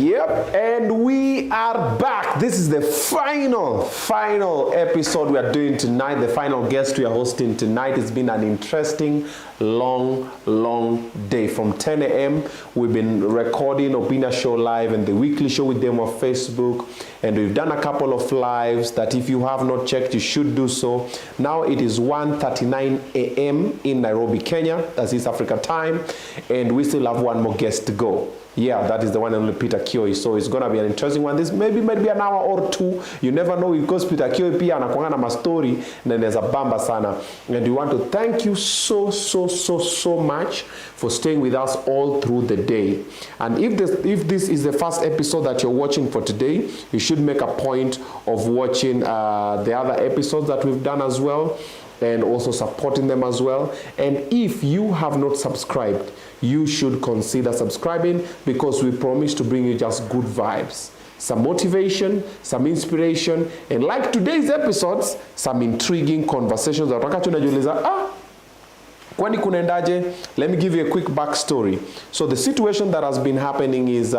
Yep, and we are back. This is the final episode we are doing tonight. The final guest we are hosting tonight. It's been an interesting, long day. From 10 a.m. we've been recording Obinna Show Live and the weekly show with them on Facebook. And we've done a couple of lives that if you have not checked, you should do so. Now it is 1:39 a.m. in Nairobi, Kenya. That's East Africa time. And we still have one more guest to go. Yeah, that is the one and only Peter Kioi. So it's going to be an interesting one. This maybe might be an hour or two. You never know, because Peter Kioi pia anakuanga na mastori na inaweza bamba sana. And we want to thank you so much for staying with us all through the day. And if this is the first episode that you're watching for today, you should make a point of watching the other episodes that we've done as well, and also supporting them as well. And if you have not subscribed, you should consider subscribing, because we promise to bring you just good vibes, some motivation, some inspiration, and like today's episodes, some intriguing conversations. Kwani kunaendaje? Let me give you a quick backstory. So the situation that has been happening is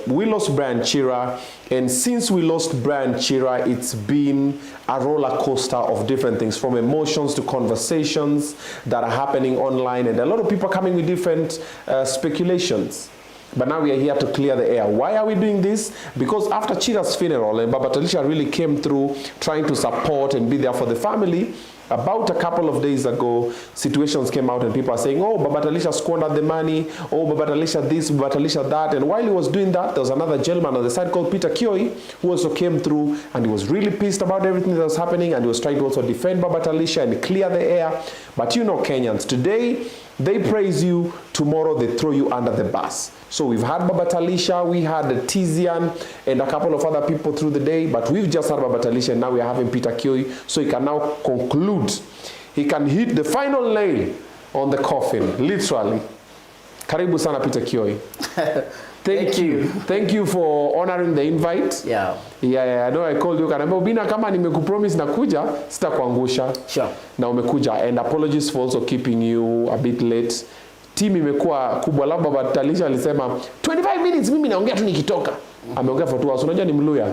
we lost Brian Chira, and since we lost Brian Chira, it's been a roller coaster of different things, from emotions to conversations that are happening online, and a lot of people are coming with different speculations. But now we are here to clear the air. Why are we doing this? Because after Chira's funeral, and Baba Talisha really came through trying to support and be there for the family. About a couple of days ago, situations came out and people are saying, oh, Baba Talisha squandered the money, oh, Baba Talisha this, Baba Talisha that. And while he was doing that, there was another gentleman on the side called Peter Kioi, who also came through, and he was really pissed about everything that was happening, and he was trying to also defend Baba Talisha and clear the air. But you know Kenyans, today they praise you, tomorrow they throw you under the bus. So we've had Baba Talisha, we had Tizian, and a couple of other people through the day, but we've just had Baba Talisha, and now we are having Peter Kioi, so he can now conclude. He can hit the final nail on the coffin, literally. Karibu sana Peter Kioi. Thank you. Thank you for honoring the invite. Yeah, I know I called you. Kanamba Obinna, kama nimekupromise nakuja, sitakuangusha. Sure. Na umekuja, and apologies for also keeping you a bit late. Team imekuwa kubwa, labda Baba Talisha alisema 25 minutes mimi naongea tu nikitoka. Ameongea for 2 hours. Unajua ni Mluya.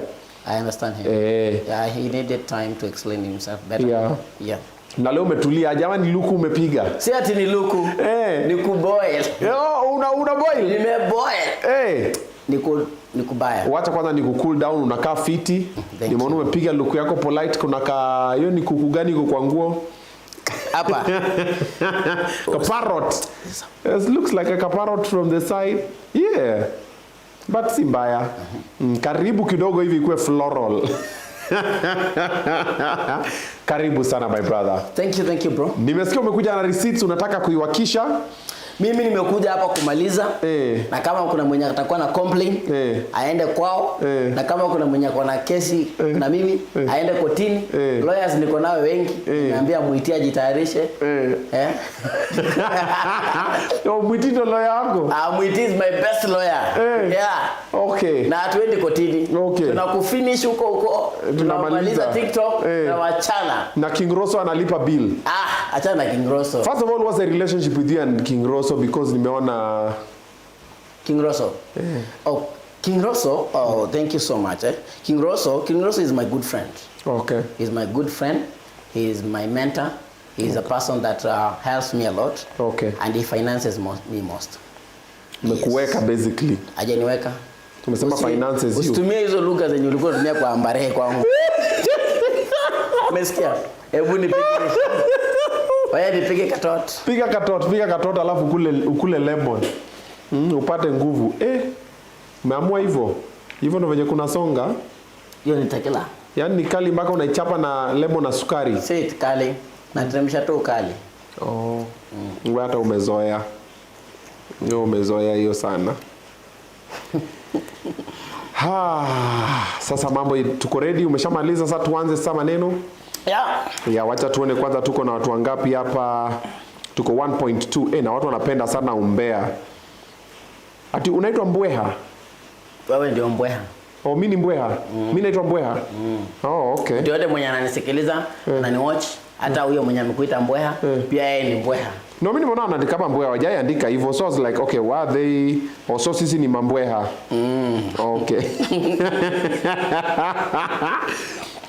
I understand him. Yeah, he needed time to explain himself better. Yeah. Na leo umetulia, jamani, luku umepiga. Si ati ni luku. Ni kuboil. Una boil? Nimeboil. Ni kubaya. Wacha kwanza ni cool down, unakaa fiti. Nimeona umepiga luku yako polite, kuna hiyo ni kuku gani iko kwa nguo? Hapa. A parrot. It looks like a parrot from the side. Yeah. But si mbaya. Karibu kidogo hivi kuwe floral. Karibu sana my brother. Thank you bro. Nimesikia umekuja na receipts, unataka kuiwakisha. Mimi nimekuja hapa kumaliza. Na kama kuna mwenye atakuwa na complaint, aende kwao. Na kama kuna mwenye ako na kesi na mimi, aende kotini. Lawyers niko nao wengi. Niambia Muitia ajitayarishe. Muitia ndo lawyer wako? Muitia is my best lawyer. Yeah. Okay. Na atuende kotini. Okay. Tunakufinish huko. Tunamaliza TikTok na wachana. Na King Rosso analipa bill. Achana na King Rosso. First of all, what's the relationship with you and King Rosso? Because nimeona King Rosso. Oh, King Rosso. Oh, thank you so much. King Rosso is my good friend. Okay. He's my good friend. He is my mentor. He's a person that helps me a lot. Okay. And he finances me most. Mekuweka basically. Ajaniweka. Tumesema finances you. Usitumie hizo lugha zenye ulikuwa unatumia kwa ambarehe kwangu. Umesikia? Hebu nipige. Waya nipige katot. Piga katot alafu ukule lemon. Upate nguvu. Umeamua hivyo. Hivyo ndio venye kuna songa. Hiyo ni tekila. Yaani ni kali mpaka unaichapa na lemon na sukari. Si kali. Na teremsha tu kali. Wewe hata umezoea. Umezoea hiyo sana. Sasa mambo tuko ready, umeshamaliza, sasa tuanze sasa maneno. Yeah, wacha tuone kwanza tuko na watu wangapi hapa. Tuko 1.2. Na watu wanapenda sana umbea. Ati unaitwa Mbweha? Wewe ndio Mbweha. Oh, mimi ni Mbweha. Mimi naitwa Mbweha. Oh, okay. Ndio yule mwenye ananisikiliza, anani watch, Hata huyo mwenye amekuita mbweha pia yeye ni mbweha. No, mimi nimeona anaandika kama mbweha, hajaandika hivyo. So I was like, okay, were they also sisi ni mambweha? Okay.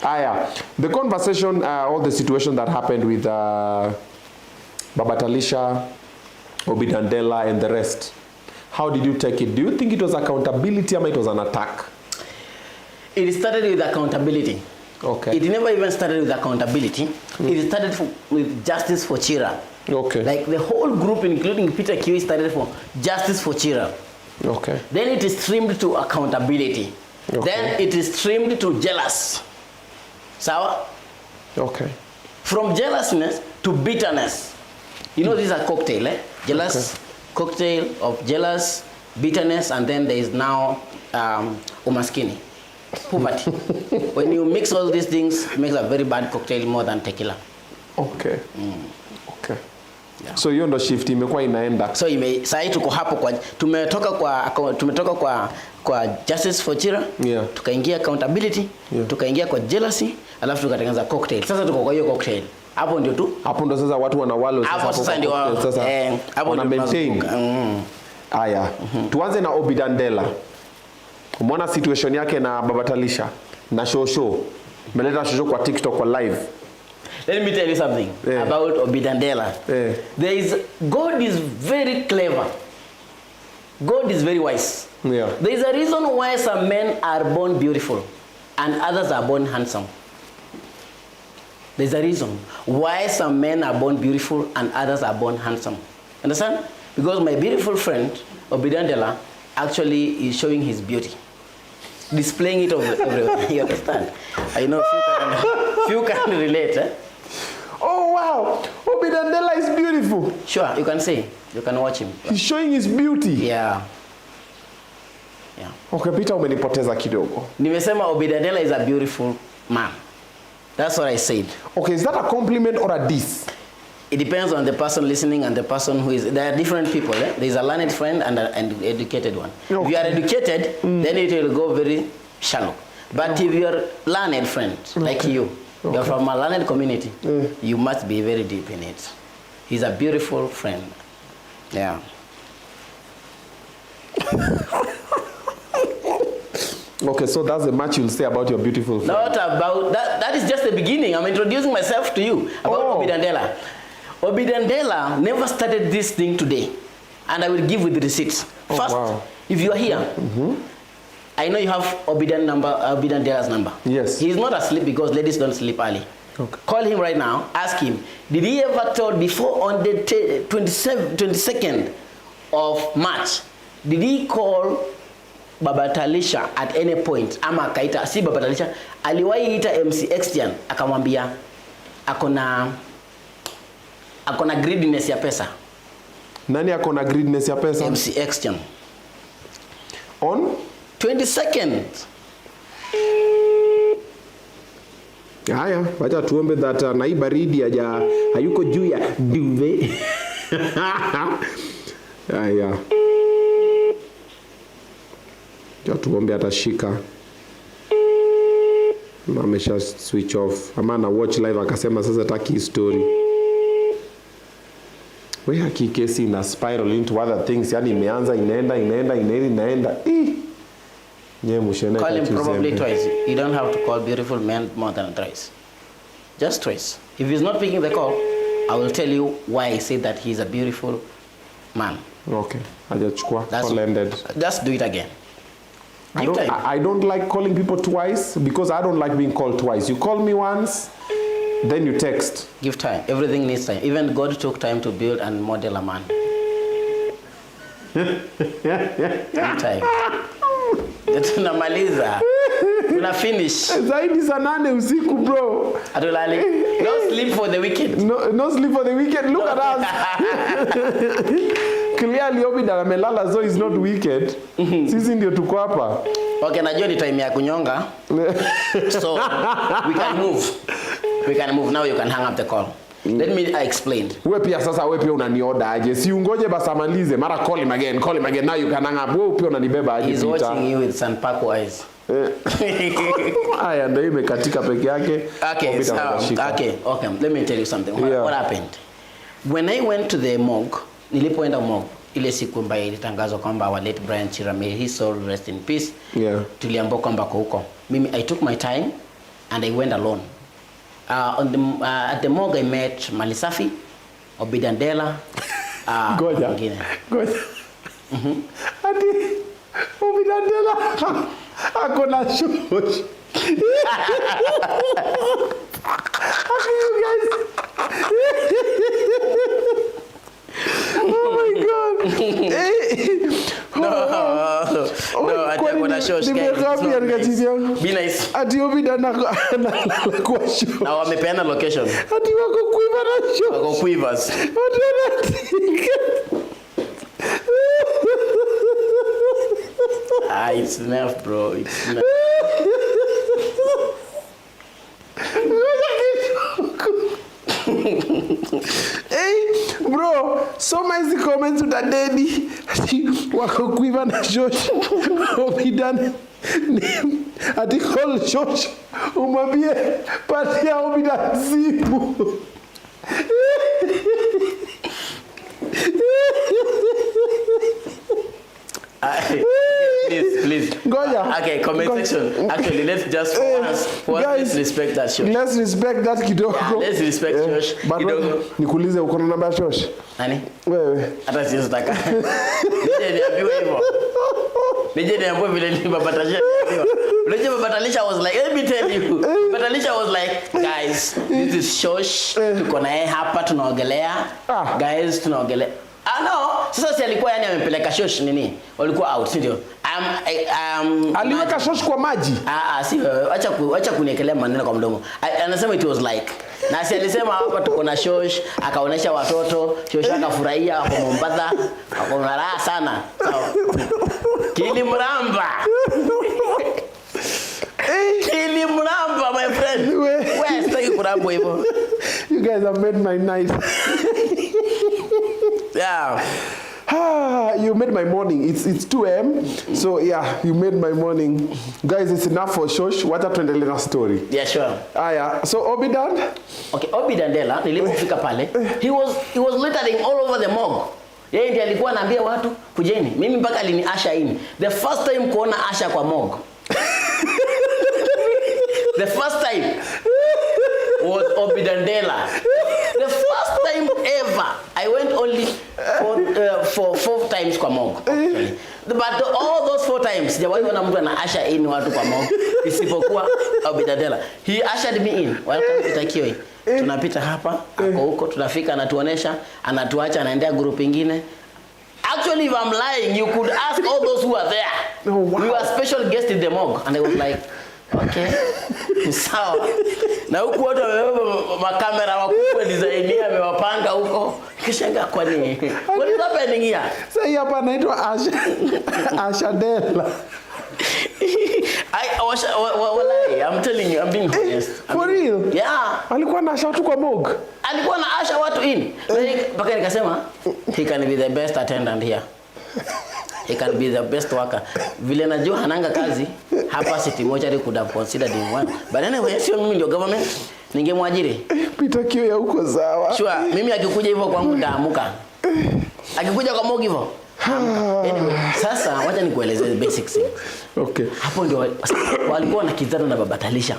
Aya, the conversation or the situation that happened with Baba Talisha, Obinna and the rest. How did you take it? Do you think it was accountability or it was an attack? It started with accountability. Okay. It never even started with accountability. It started with justice for Chira. Okay. Like the whole group, including Peter Kioi, started for justice for Chira. Okay. Then it is streamed to accountability. Okay. Then it is streamed to jealous. Sawa? Okay. From jealousness to bitterness. You know, these are cocktail, eh? Jealous, cocktail of jealous, bitterness, and then there is now umaskini. Poverty. When you mix all these things, it makes a very bad cocktail more than tequila. Okay. Okay. Yeah. So hiyo ndo shift imekuwa inaenda. So sasa tuko hapo kwa tumetoka kwa justice for Chira, tukaingia accountability, tukaingia kwa jealousy, alafu tukatengeneza cocktail. Sasa tuko kwa hiyo cocktail. Hapo ndio tu. Hapo ndo sasa watu wanawalo sasa ndio hapo na maintain. Aya. Tuanze na Obinna. Umeona situation yake na Baba Talisha na Shosho. Meleta Shosho kwa TikTok kwa live. Let me tell you something about Obinna. God is very clever. God is very wise. Yeah. There is a reason why some men are born beautiful and others are born handsome. There is a reason why some men are born beautiful and others are born handsome. Understand? Because my beautiful friend Obinna actually is showing his beauty, displaying it everywhere. You understand? I know few can relate. Eh? Oh wow, Obinna is beautiful. Sure, you can say, you can watch him. He's showing his beauty. Yeah. Okay, Peter, umenipoteza kidogo. Nimesema Obinna is a beautiful man. That's what I said. Okay, is that a compliment or a diss? It depends on the person listening and the person who is. There are different people. Eh? There is a learned friend and an educated one. Okay. If you are educated, then it will go very shallow. But if you are learned friend, like you are from a learned community, you must be very deep in it. He's a beautiful friend. Yeah. Okay, so that's the much you'll say about your beautiful friend. Not about that. That is just the beginning. I'm introducing myself to you about Obinna. Obinna never started this thing today, and I will give with the receipts. First, if you are here, I know you have Obinna's number. Yes. He is not asleep because ladies don't sleep early. Okay. Call him right now. Ask him, did he ever told before on the 22nd of March, did he call Baba Talisha at any point? Ama akaita, si Baba Talisha, aliwahi ita MC Extra akamwambia akona greediness ya pesa. Nani akona greediness ya pesa? MC Extra. On 22nd. Haya, wacha tuombe that na hii baridi hayuko juu ya duve. Haya. Ya tuombe atashika. Amesha switch off. Ama na watch live akasema sasa taki story. Wewe haki kesi ina spiral into other things. Yani imeanza inaenda. Call him probably twice. You don't have to call beautiful men more than thrice. Just twice. If he's not picking the call, I will tell you why I say that he's a beautiful man. Okay. Hajachukua. Call ended. Just do it again. I don't like calling people twice because I don't like being called twice. You call me once, then you text. Give time. Everything needs time. Even God took time to build and model a man. Give time. Tunamaliza. Tuna finish. Zaidi saa 8 usiku bro. Atulali. No sleep for the wicked. No sleep for the wicked. Look at us. Clearly Obinna amelala, so is not wicked. Sisi ndio tuko hapa. Okay, najua ni time ya kunyonga. So we can move. Now you can hang up the call. Let me explain. Wewe pia sasa unanioda aje? Si ungoje basi amalize. Mara call him again. Now you can hang up. Wewe pia unanibeba aje? He's watching you with San Paco eyes. Haya ndio imekatika peke yake. Okay, so, okay. Let me tell you something. What happened? When I went to the morgue, nilipoenda morgue, ile siku ambayo ilitangazwa kwamba our late Brian Chira, may his soul rest in peace. Yeah. Tuliambiwa kwamba huko. Mimi I took my time and I went alone. At the morgue I met Malisafi, Obinna, Goja. Ati Obinna ako na shosh. You guys. Oh my God. No, I think when I show Be nice. Ati Obinna na kwa shosh. Na wamepeana location. Ati wako kuiva na shosh. Wako Quivers. It's enough, bro. It's enough. Hey, bro, soma hizi comments utadedi. Wako kuiva na shosh. Obinna ati call shosh. Umwambie patia Obinna zipu. Please. Goja. Okay, comment section. Actually, let's just let's respect that shosh. Let's respect that kidogo. Yeah, let's respect shosh. Kidogo. Nikuulize uko na namba ya shosh? Nani? Wewe. Hata sitaka. Nije niambiwe hivyo. Nije niambiwe vile ni babatanisha. Unajua babatanisha was like, let me tell you. Babatanisha was like, guys, this is shosh. Tuko naye hapa tunaogelea. Guys, tunaogelea. No, sasa si alikuwa yani amepeleka shosh nini? Walikuwa out, ndio. Aliweka shosh kwa maji. Si acha kuniekelea maneno kwa mdomo. Anasema it was like. Na si alisema hapa tuko na shosh, akaonesha watoto, shosh akafurahia hapo Mombasa, akaona raha sana. Kilimramba. Kilimramba my friend. Where stay kurambo hivyo? You guys have made my night. Yeah. You made my morning. It's 2 a.m. So yeah, you made my morning. Guys, it's enough for shosh. Wacha tuendelee na story. Yeah, sure. Aya, so Obinna? Okay, Obinna nilipofika pale, he was littering all over the morgue. Yeye ndiye alikuwa anaambia watu kujeni. Mimi mpaka aliniasha in. The first time kuona Asha kwa morgue. The first time was Obinna. The first time ever. I went only for 4 times kwa morgue. Actually. But all those 4 times, sijawahi kuona mtu ana usher in watu kwa morgue isipokuwa Obinna. He ushered me in. Welcome to Kioi. Tunapita hapa, ako huko, tunafika anatuonesha, anatuacha anaendea group ingine. Actually, if I'm lying, you could ask all those who are there. Oh, wow. We were special guests in the morgue, and I was like, okay, sawa. Na huku watu wamebeba makamera wakubwa design amewapanga huko. Kishangaa kwa nini? What is happening here? Sasa hapa anaitwa Asha Dela. I'm telling you, I'm being honest. For real? Yeah. Alikuwa na Asha tu kwa morgue. Alikuwa na Asha watu in. Mpaka nikasema, he can be the best attendant here. He can be the best worker. Vile najua hananga kazi, hapa City Mortuary could have considered him one. But anyway, sio mimi ndio government, ningemwajiri. Peter Kioi ya huko sawa. Sure, mimi akikuja hivyo kwangu ndaamuka. Akikuja kwa morgue hivyo. Anyway, sasa wacha nikueleze the basics. Okay. Hapo ndio walikuwa nakizana na Babatalisha.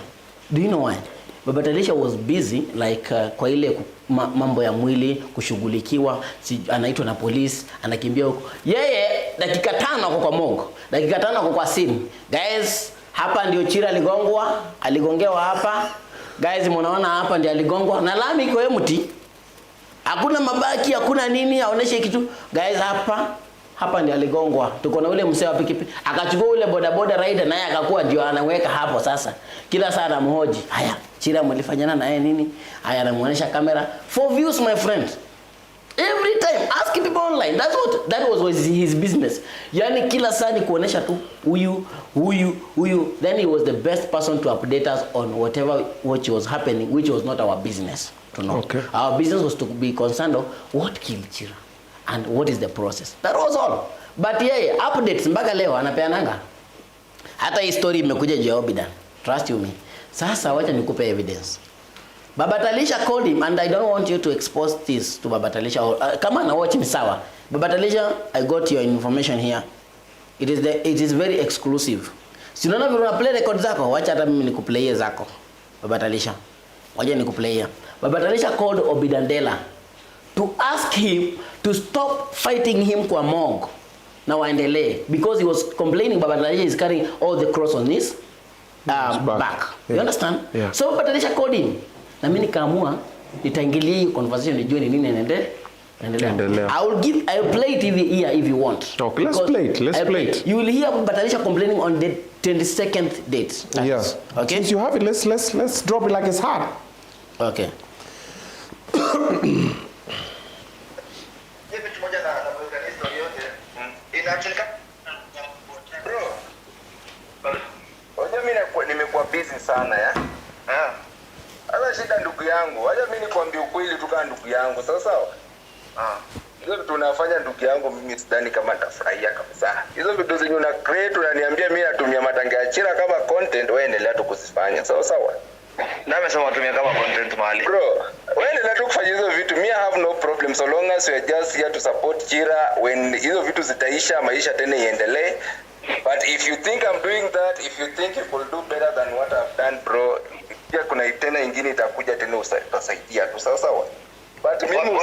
Do you know why? Babatalisha was busy like kwa ile mambo ya mwili kushughulikiwa, anaitwa na polisi, anakimbia huko. Yeye dakika 5 ako kwa morgue, dakika 5 ako kwa scene. Guys, hapa ndio Chira aligongewa hapa. Guys, mnaona hapa ndio aligongwa na lami iko empty. Hakuna mabaki, hakuna nini, aoneshe kitu. Guys, hapa ndio aligongwa. Tuko na ule msee wa pikipiki. Akachukua ule bodaboda rider naye akakuwa ndio anaweka hapo sasa. Kila saa anamhoji. Haya, Chira mlifanyana na yeye nini? Haya anamuonesha kamera. For views my friend. Every time asking people online. That was his business. Yani kila saa ni kuonesha tu huyu. Then he was the best person to update us on whatever which was happening, which was not our business to know. Okay. Our business was to be concerned of what killed Chira and what is the process. That was all. But yeye updates mpaka leo anapeananga. Hata hii story imekuja juu ya Obinna. Trust you me. Sasa wacha nikupe evidence. Baba Talisha called him, and I don't want you to expose this to Baba Talisha. Come on, watch him, sawa. Baba Talisha, I got your information here. It is very exclusive. Si unaona vile una play record zako, wacha hata mimi nikuplay zako. Baba Talisha. Wacha nikuplay. Baba Talisha called Obinna to ask him to stop fighting him kwa morgue. Na waendelee, because he was complaining Baba Talisha is carrying all the cross on his back. Yeah. You understand? Yeah. So Baba Talisha called him. Na mimi nikaamua nitaingilia hii conversation nijue ni nini inaendelea. I will play it here if you want. Okay, let's play it. Let's play it. You will hear Baba Talisha complaining on the 22nd date. Yes. Okay. Since you have it, let's drop it like it's hot. Okay. Nimekuwa busy sana ya. Hata shida ndugu yangu. Wacha mimi nikwambie ukweli tu kama ndugu yangu. Sawa sawa? Hizo vitu tunafanya ndugu yangu, mimi sidhani kama nitafurahia kabisa. Hizo vitu zenye una create unaniambia mimi natumia matangazo ya Chira kama content, wewe endelea tu kuzifanya. Sawa sawa? Na amesema watumia kama content mahali. Bro, wewe endelea tu kufanya hizo vitu. Me I have no problem so long as we are just here to support Chira. When hizo vitu zitaisha, maisha tena iendelee. But if you think I'm doing that, if you think you could do better than what I've done, bro, pia kuna tena ingine itakuja tena utasaidia tu. Sawa sawa? But mimi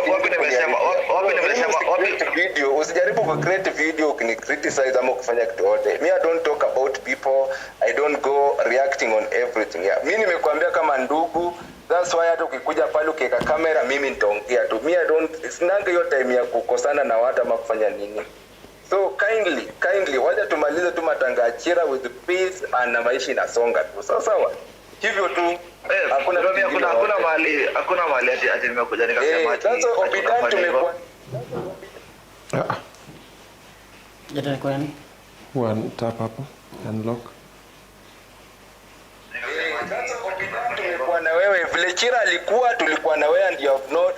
video, usijaribu ku create video ukini criticize ama kufanya kitu yote. Me I don't talk about people. I don't go reacting on everything. Yeah. Mimi nimekuambia kama ndugu. That's why hata ukikuja pale ukiweka kamera mimi nitaongea tu. Me I don't, sinanga hiyo time ya kukosana na watu ama kufanya nini. So kindly wacha tumalize tu matanga Chira with peace and maisha inasonga tu. Sawa sawa? Hivyo tu. Hakuna mahali ati nimekuja nikasema ati. Sasa Obinna tumekuwa. Jana kwa nini? One tap hapo, unlock. Sasa Obinna tumekuwa na wewe vile Chira alikuwa, tulikuwa na wewe and you have not.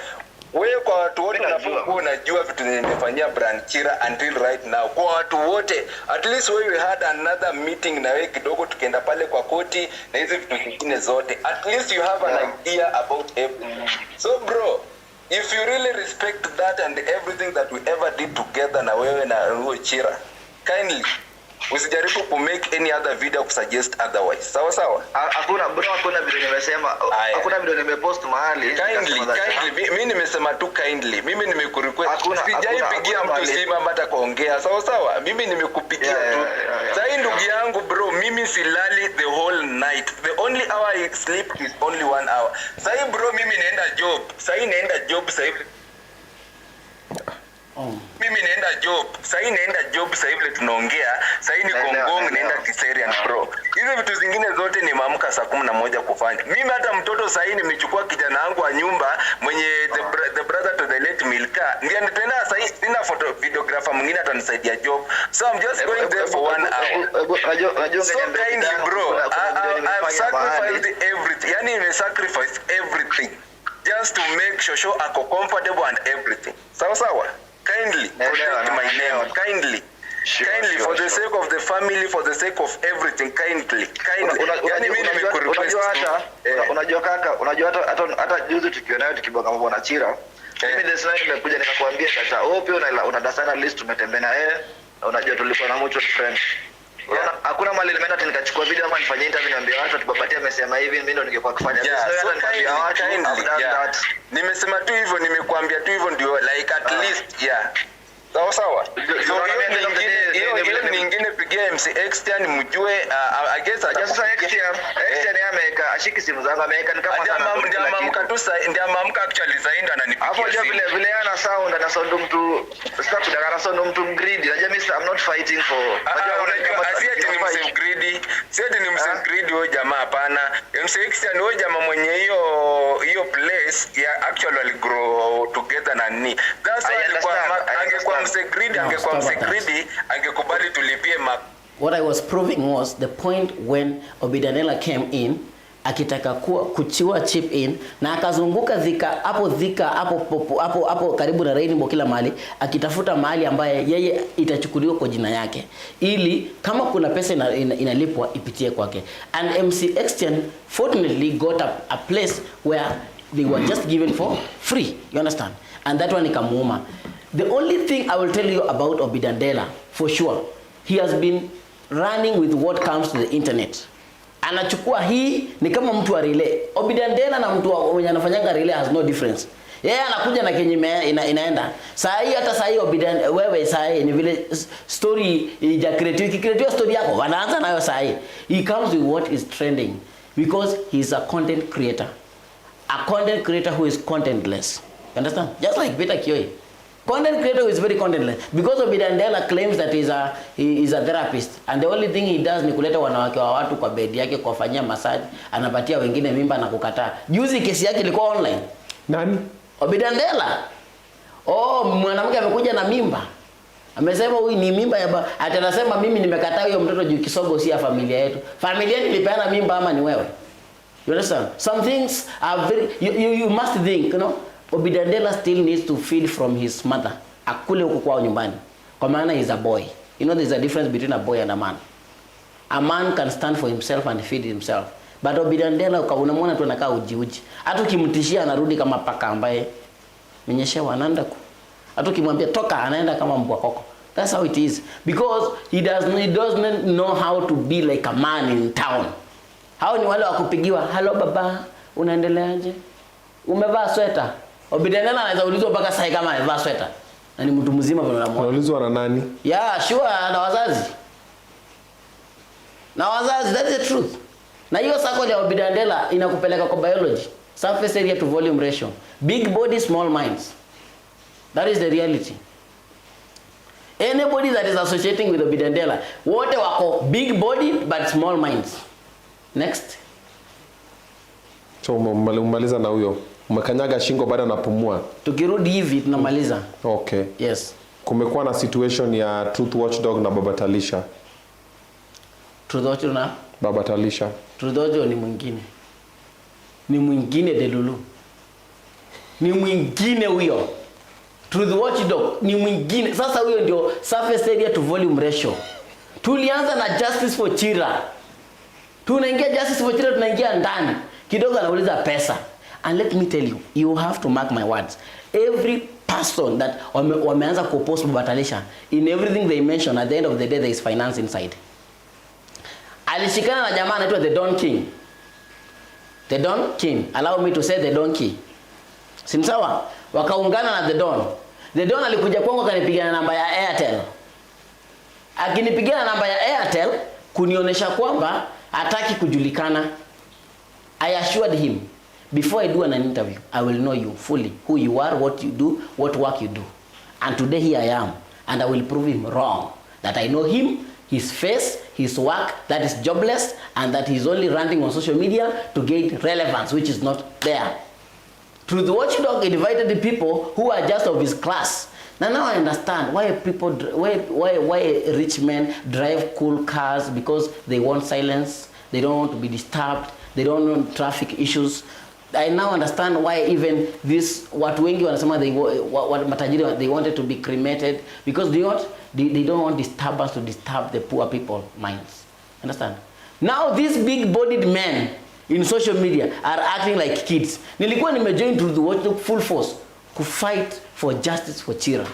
Wewe kwa watu wote unapokuwa unajua vitu nimefanyia brand Chira until right now. Kwa watu wote, at least we had another meeting na wewe kidogo tukaenda pale kwa koti na hizo vitu vingine zote. At least you have an idea about everything. So bro, if you really respect that and everything that we ever did together na wewe na wewe Chira, kindly usijaribu ku make any other video kusuggest otherwise. Sawa sawa? Hakuna video nimesema. Hakuna video nimepost mahali. Kindly. Mimi nimesema tu kindly. Mimi nimekurequest. Sijaipigia mtu simu ama hata kuongea. Sawa sawa? Mimi nimekupigia tu. Sasa ndugu yangu bro, mimi silali the whole night. The only hour I sleep is only 1 hour. Sasa bro mimi naenda job. Sasa hivi. Mimi naenda job sasa hivi tunaongea. Sasa ni Kongong naenda Kiserian bro. Hizo vitu zingine zote ni maamka saa 11 kufanya. Mimi hata mtoto sasa nimechukua kijana wangu wa nyumba mwenye the brother to the late Milka. Ndiye tena sasa sina videographer mwingine atanisaidia job. So I'm just going there for 1 hour. So kindly bro, I've sacrificed everything. Yani nimesacrifice everything just to make sure ako comfortable and everything. Sawa? Kindly protect my name. Kindly for the sake of the family, for the sake of everything. Kindly. Yani mimi nimekurequest. Unajua kaka, hata juzi tukionayo tukibonga mambo na Chira. Mimi this night nimekuja nikakwambia kata, pia unadasana list tumetembea na yeye. Unajua tulikuwa na mutual friend. Hakuna mali nimeenda nikachukua video ama nifanyie interview niambie watu tubapatie amesema hivi mimi ndo ningekuwa kufanya this. Nimesema tu hivyo, nimekuambia tu hivyo ndio like at least Sawa. So hiyo nyingine pigia MC Extra mjue I guess Extra ameweka ashiki simu zangu ameweka ni kama sana ndio mamka actually zaenda ananipigia. Hapo ndio vile ana sound mtu stop kudangana sound mtu greedy. Unajua mimi I'm not fighting for. Unajua asiati ni mse greedy. Siati ni mse greedy huyo jamaa hapana. MC Extra ni huyo jamaa mwenye hiyo place ya actually grow together na ni. That's why angekuwa mse greedy angekubali tulipie What I was proving was the point when Obinna came in akitaka kuchiwa chip in na akazunguka hapo karibu na Rainbow kila mahali akitafuta mahali ambaye yeye itachukuliwa kwa jina yake ili kama kuna pesa inalipwa ipitie kwake. And MC Exchen fortunately got a place where they were just given for free, you understand, and that one ikamuuma. The only thing I will tell you about Obinna for sure, he has been running with what comes to the internet. Anachukua hii ni kama mtu wa relay. Obinna na mtu mwenye anafanyanga relay has no difference. Yeye anakuja na kenye inaenda. Saa hii hata saa hii Obinna wewe saa hii ni vile story ya creative story yako wanaanza nayo saa hii. He comes with what is trending because he is a content creator. A content creator who is contentless. You understand? Just like Peter Kioi. Content creator who is very contentless because Obinna claims that he is a therapist and the only thing he does ni kuleta wanawake wa watu kwa bed yake kufanyia massage, anapatia wengine mimba na kukataa. Juzi kesi yake ilikuwa online. Nani? Obinna. Oh, mwanamke amekuja na mimba. Amesema huyu ni mimba ya atanasema mimi nimekataa huyo mtoto juu kisogo si ya familia yetu. Familia yetu ilipeana mimba ama ni wewe? You understand? Some things are very you must think, you know. Obinna still needs to feed from his mother. Akule huko kwao nyumbani. Kwa maana he is a boy. You know there's a difference between a boy and a man. A man can stand for himself and feed himself. But Obinna unamwona tu anakaa uji. Hata ukimtishia anarudi kama paka ambaye menyeshewa anaenda ku. Hata ukimwambia toka anaenda kama mbwa koko. That's how it is. Because he doesn't know how to be like a man in town. Hao ni wale wakupigiwa, "Hello baba, unaendeleaje? Umevaa sweta?" Obinna anaweza ulizwa mpaka sasa kama amevaa sweta. Na ni mtu mzima bado anamwona. Anaulizwa na nani? Yeah, sure, na wazazi. Na wazazi, that's the truth. Na hiyo sako ya Obinna inakupeleka kwa biology. Surface area to volume ratio. Big body, small minds. That is the reality. Anybody that is associating with Obinna, wote wako big body but small minds. Next. So umaliza na huyo. Umekanyaga shingo baada napumua. Tukirudi hivi tunamaliza. Okay. Yes. Kumekuwa na situation ya Truth Watchdog na Baba Talisha. Truth Watchdog na Baba Talisha. Truth Watchdog ni mwingine. Ni mwingine Delulu. Ni mwingine huyo. Truth Watchdog ni mwingine. Sasa huyo ndio surface area to volume ratio. Tulianza na Justice for Chira. Tunaingia Justice for Chira, tunaingia ndani. Kidogo anauliza pesa. And let me tell you, you have to mark my words. Every person that wameanza kuoppose Baba Talisha, in everything they mention, at the end of the day there is finance inside. Alishikana na jamaa anaitwa the Don King. The Don King. Allow me to say the Don King. Simsawa? Wakaungana na the Don. The Don alikuja kwangu akanipigana namba ya Airtel. Akinipigana namba ya Airtel kunionyesha kwamba hataki kujulikana. I assured him, before I do an interview, I will know you fully, who you are, what you do, what work you do. And today here I am, and I will prove him wrong. That I know him, his face, his work, that is jobless, and that he's only ranting on social media to gain relevance, which is not there. Truth Watchdog invited the people who are just of his class. Now I understand why people, why rich men drive cool cars, because they want silence, they don't want to be disturbed, they don't want traffic issues. I now understand why even this watu wengi wanasema matajiri they wanted to be cremated, because they don't want disturbance to disturb the poor people minds. Understand? Now these big bodied men in social media are acting like kids. Nilikuwa nimejoin to the Watchdog full force to fight for justice for Chira,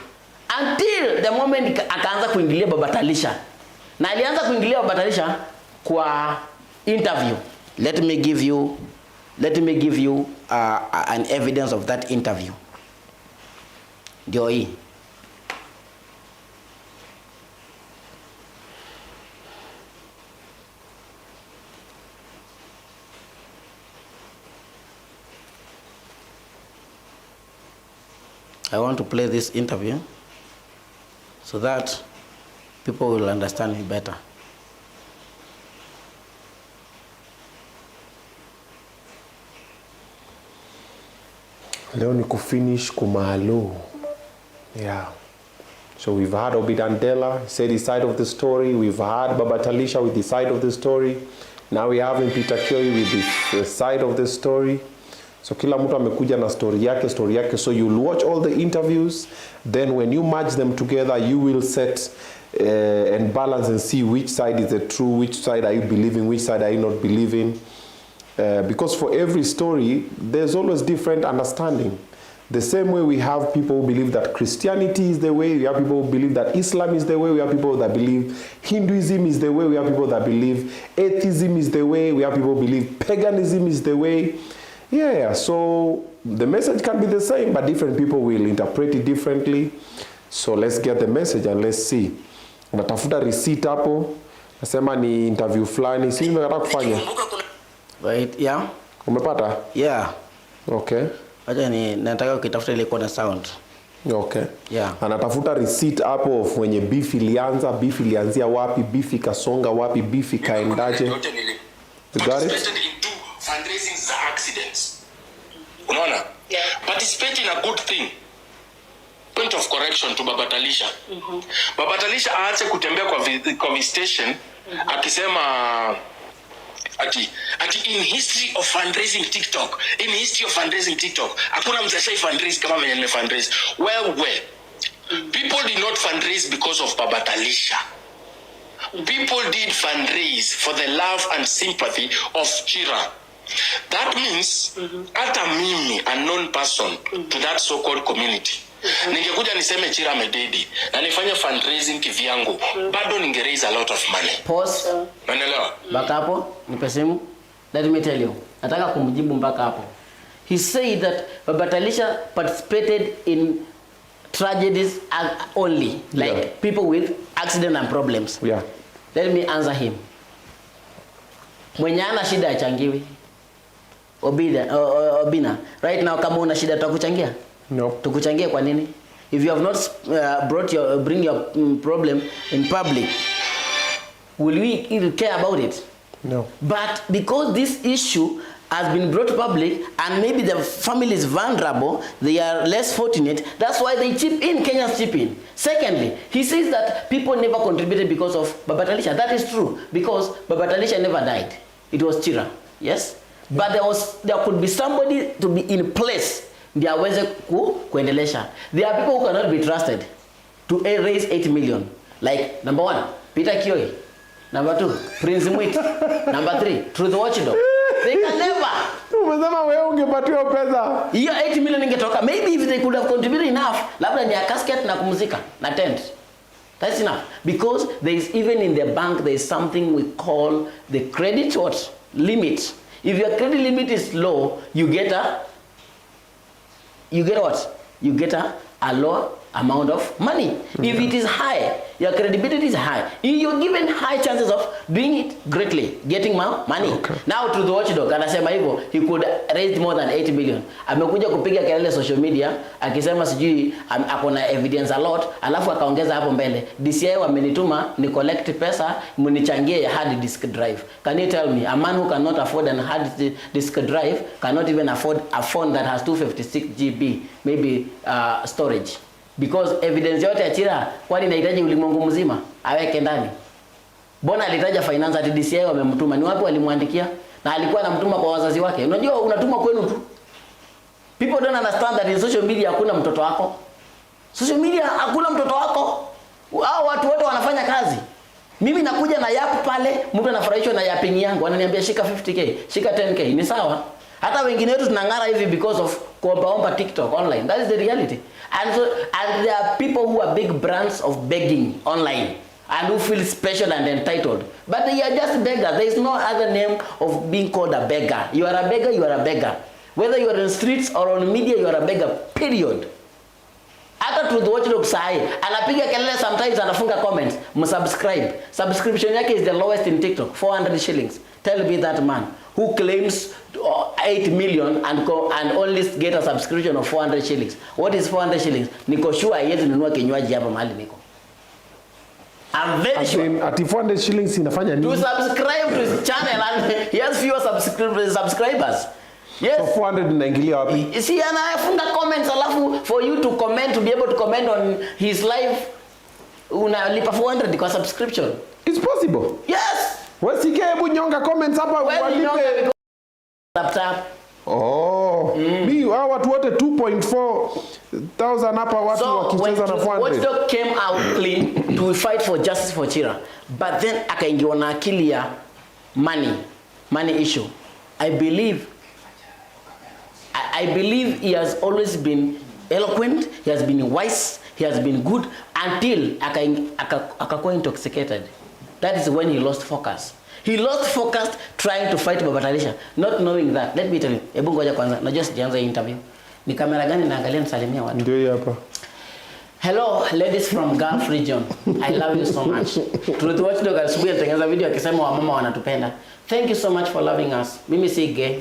until the moment akaanza kuingilia Baba Talisha. Na alianza kuingilia Baba Talisha kwa interview. Let me give you an evidence of that interview. Ndio hii. I want to play this interview so that people will understand me better. Leo ni kufinish kumalo. Yeah. So we've had Obinna said his side of the story. We've had Baba Talisha with his side of the story. Now we have Peter Kioi with this side of the story. So kila mtu amekuja na story yake. So you'll watch all the interviews. Then when you match them together, you will set and balance and see which side is the true, which side are you believing, which side are you not believing. Because for every story, there's always different understanding. The same way we have people who believe that Christianity is the way, we have people who believe that Islam is the way, we have people that believe Hinduism is the way, we have people that believe atheism is the way, we have people who believe paganism is the way. Yeah, so the message can be the same, but different people will interpret it differently. So let's get the message and let's see. Natafuta receipt hapo, nasema ni interview fulani, si nimekata kufanya. Wait, yeah? Umepata? Yeah. Okay. Acha ni nataka ukitafuta ile kwa sound. Okay. Yeah. Anatafuta receipt hapo of wenye beef ilianza, beef ilianzia wapi, beef ikasonga wapi, beef ikaendaje. You got it? Into fundraising za accidents. Unaona? Yeah. Participate in a good thing. Point of correction to Baba Talisha. Baba Talisha aache kutembea kwa station akisema ati in history of fundraising TikTok, hakuna mtu ashai fundraise kama mwenye nime fundraise. People did not fundraise because of Baba Talisha. People did fundraise for the love and sympathy of Chira. That means hata mimi, a known person to that so-called community, ningekuja niseme Chira amededi na nifanye fundraising kivyangu, bado raise a lot of money. Pause. Unaelewa? Mpaka hapo nipe simu. Let me tell you. Nataka kumjibu mpaka hapo. He said that Baba Talisha participated in tragedies only, like people with accident and problems. Yeah. Let me answer him. Mwenye ana shida achangiwi. Obinna, right now kama una shida tutakuchangia? No. Tukuchangie kwa nini? If you have not bring your problem in public, will we even care about it? No. But because this issue has been brought public and maybe the family is vulnerable, they are less fortunate, that's why they chip in, Kenyans chip in. Secondly, he says that people never contributed because of Baba Talisha. That is true, because Baba Talisha never died. It was Chira, yes? But there could be somebody to be in place ndio aweze kuendelesha. There are people who cannot be trusted to raise 8 million. Like, number 1, Peter Kioi. Number 2, Prince Mwit. Number 3, Truth Watchdog. They can never. Umesema wewe ungepatiwa pesa. Hiyo 8 million ingetoka. Maybe if they could have contributed enough, labda ni casket na kumzika na tent. That's enough. Because there is, even in the bank, there is something we call the credit limit. If your credit limit is low, you get what? You get a low amount of money. If it is high, your credibility is high, you're given high chances of doing it greatly, getting money. Okay. Now to the watchdog, anasema hivyo, he could raise more than 8 million. Amekuja kupiga kelele social media, akisema sijui akona evidence a lot, alafu akaongeza hapo mbele, DCI wamenituma ni collect pesa, mnichangie ya hard disk drive. Can you tell me, a man who cannot afford an hard disk drive cannot even afford a phone that has 256 GB, maybe storage? Because evidence yote ya Chira kwani inahitaji ulimwengu mzima aweke ndani. Bona alitaja finance at DCI wamemtuma. Ni wapi walimwandikia? Na alikuwa anamtuma kwa wazazi wake. Unajua unatuma kwenu tu. People don't understand that in social media hakuna mtoto wako. Social media hakuna mtoto wako. Hao watu wote wanafanya kazi. Mimi nakuja na yap pale, mtu anafurahishwa na yaping yangu, ananiambia shika 50k, shika 10k. Ni sawa? Hata wengine wetu tunang'ara hivi because of kuomba TikTok online. That is the reality. And there are people who are big brands of begging online and who feel special and entitled. But they are just beggars. There is no other name of being called a beggar. You are a beggar, you are a beggar. Whether you are in the streets or on media, you are a beggar, period. Hata Truth Watchdog sahi, anapiga kelele sometimes, anafunga comments, msubscribe. Subscription yake is the lowest in TikTok, 400 shillings. Tell me that man who claims 8 million and only get a subscription of 400 shillings. What is 400 shillings? Niko sure haiwezi nunua kinywaji hapa mahali niko. I'm very sure. At 400 shillings inafanya nini? To subscribe to his channel and he has fewer subscribers. Yes. So 400 inaingilia wapi? See, anafunga comments alafu for you to comment, to be able to comment on his live, unalipa 400 kwa subscription. It's possible. Yes. Wewe sike hebu nyonga comments hapa walipe laptop. Oh, mi hao watu wote 2,400 hapa watu wakicheza na 400. Watchdog came out clean to fight for justice for Chira, but then akaingiwa na akili ya money issue. I believe he has always been eloquent, he has been wise, he has been good until akakuwa intoxicated. That is when he lost focus. He lost focus trying to fight Babatalisha, not knowing that. Let me tell you. Hebu ngoja kwanza, najua sijaanza interview. Ni kamera gani naangalia nisalimia watu? Ndio hapa. Hello ladies from Gulf region. I love you so much. Truth Watchdog asubuhi atengeneza video akisema wamama wanatupenda. Thank you so much for loving us. Mimi si gay.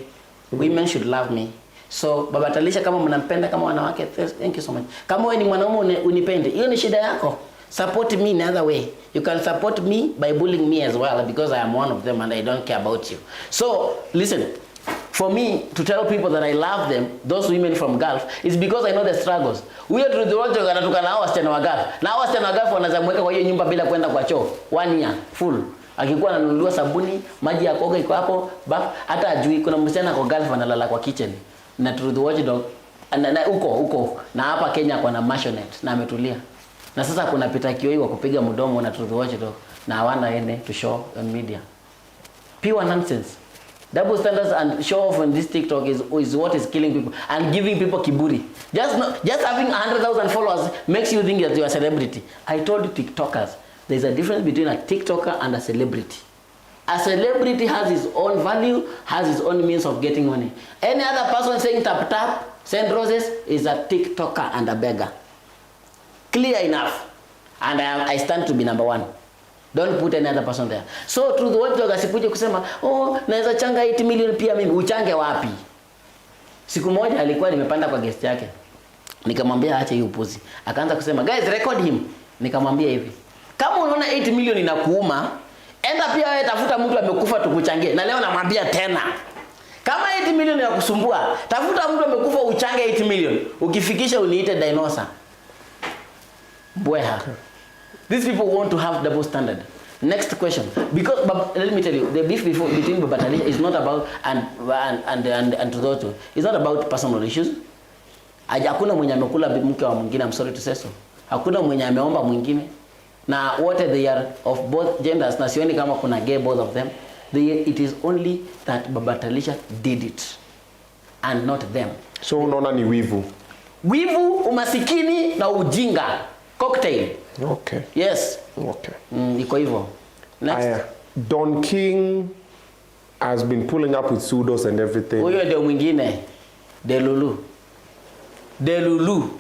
Women should love me. So Babatalisha, kama mnampenda kama wanawake, thank you so much. Kama wewe ni mwanaume unipende, hiyo ni shida yako. Support me in another way. You can support me by bullying me as well, because I am one of them and I don't care about you. So listen, for me to tell people that I love them, those women from Gulf, is because I know the struggles. We are to the world tukana hao wasichana wa Gulf. Na hao wasichana wa Gulf wanaweza mweka kwa hiyo nyumba bila kwenda kwa choo 1 year full. Akikuwa ananunuliwa sabuni, maji ya koga iko hapo, hata ajui kuna msichana kwa Gulf analala kwa kitchen. Na Truth Watchdog na huko na hapa Kenya kwa na Maisonette na ametulia. Na sasa kuna pita Kioi wa kupiga mdomo na Truth Watchdog na hawana ene to show on media. Pure nonsense. Double standards and show off on this TikTok is what is killing people and giving people kiburi. Just having 100,000 followers makes you think that you are a celebrity. I told TikTokers, there is a difference between a TikToker and a celebrity. A celebrity has his own value, has his own means of getting money. Any other person saying tap tap, send roses is a TikToker and a beggar. Clear enough. And I stand to be number 1. Don't put any other person there. So Truth Watchdog asikuje kusema, "Oh, naweza changa 8 million pia mimi." Uchange wapi? Siku moja alikuwa nimepanda kwa guest yake. Nikamwambia aache hiyo upuzi. Akaanza kusema, "Guys, record him." Nikamwambia hivi, "Kama unaona 8 million inakuuma, enda pia wewe tafuta mtu amekufa tukuchangie." Na leo namwambia tena, kama 8 million ya kusumbua, tafuta mtu amekufa uchange 8 million. Ukifikisha uniite dinosaur. Bweha. These people want to have double standard. Next question. Because let me tell you, the beef between Babatalisha is not about and to those two. It's not about personal issues. Hakuna mwenye amekula mke wa mwingine, I'm sorry to say so. Hakuna mwenye ameomba mwingine. Na wote they are of both genders. Na sioni kama kuna gay both of them. It is only that Babatalisha did it and not them. So unaona ni wivu. Wivu, umasikini na ujinga. Cocktail. Okay. Yes. Okay. Iko hivyo. Next. Don King has been pulling up with pseudos and everything. Huyo ndio mwingine. Delulu.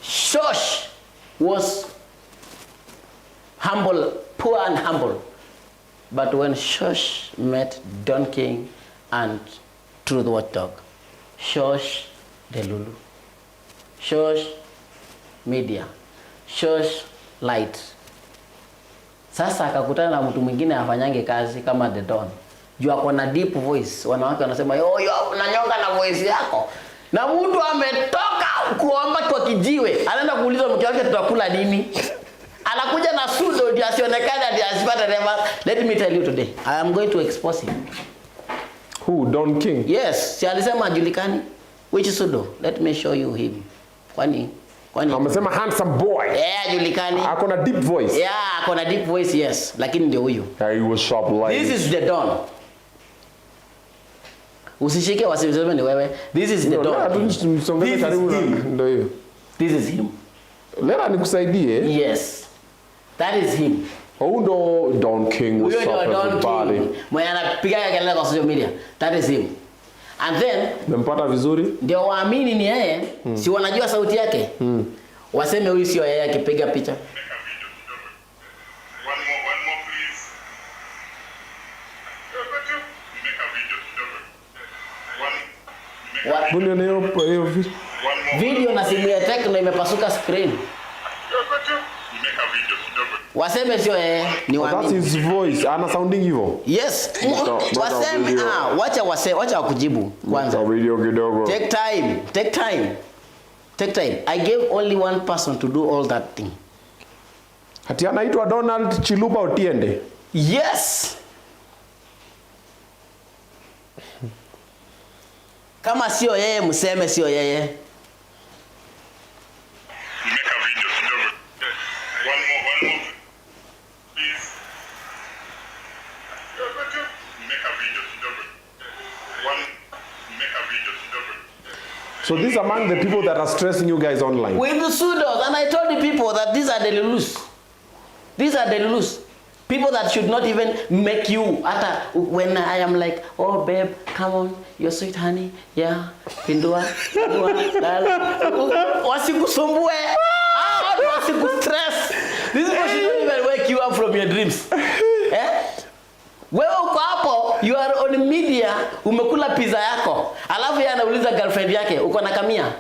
Shosh was humble, poor and humble. But when Shosh met Don King and Truth Watchdog, Shosh Delulu. Shosh media. Shosh light. Sasa akakutana na mtu mwingine afanyange kazi kama The Don. Juu ako na deep voice. Wanawake wanasema, "Yo, unanyonga na voice yako." Na mtu ametoka kuomba kwa kijiwe. Anaenda kuuliza mke wake tutakula nini? Anakuja na pseudo ndio asionekane ndio asipate never. Let me tell you today, I am going to expose him. Who? Don King? Yes, si alisema ajulikani. Which pseudo? Let me show you him. Kwani amesema handsome boy. Yeah, ajulikani. Ako na deep voice. Yeah, ako na deep voice, yes. Lakini ndio huyu. He was sharp like. This is The Don. Usishike wasiseme ni wewe. This is The Don. Ndio hiyo. This is him. Lera nikusaidie. Yes. That is him. Huyo ndo Don King was sharp everybody. Mwenye anapiga kelele kwa social media. That is him. And then umempata vizuri? Ndio waamini ni yeye, si wanajua sauti yake. Waseme huyu sio yeye akipiga picha. One more please. Mbona hiyo video na simu ya Tecno imepasuka screen. Waseme sio yeye, ni waamini. That's his voice. Ana sounding hivyo. Yes. Waseme wacha wakujibu kwanza. Video kidogo. Take time. I gave only one person to do all that thing. Hati anaitwa Donald Chiluba Otiende. Yes. Kama sio yeye mseme sio yeye. Make a video kidogo. One more. Please. Make a video kidogo. Make a video kidogo. So these are among the people that are stressing you guys online. With the pseudos, and I told the people that these are delulus. These are delulus. People that should not even make you. When I am like, oh babe, come on, you're sweet honey, yeah, pindua, wasikusumbue, wasikustress. This is what should not even wake you up from your dreams. Wewe uko hapo, you are on media, umekula pizza yako, alafu yeye anauliza girlfriend yake, uko na kamia?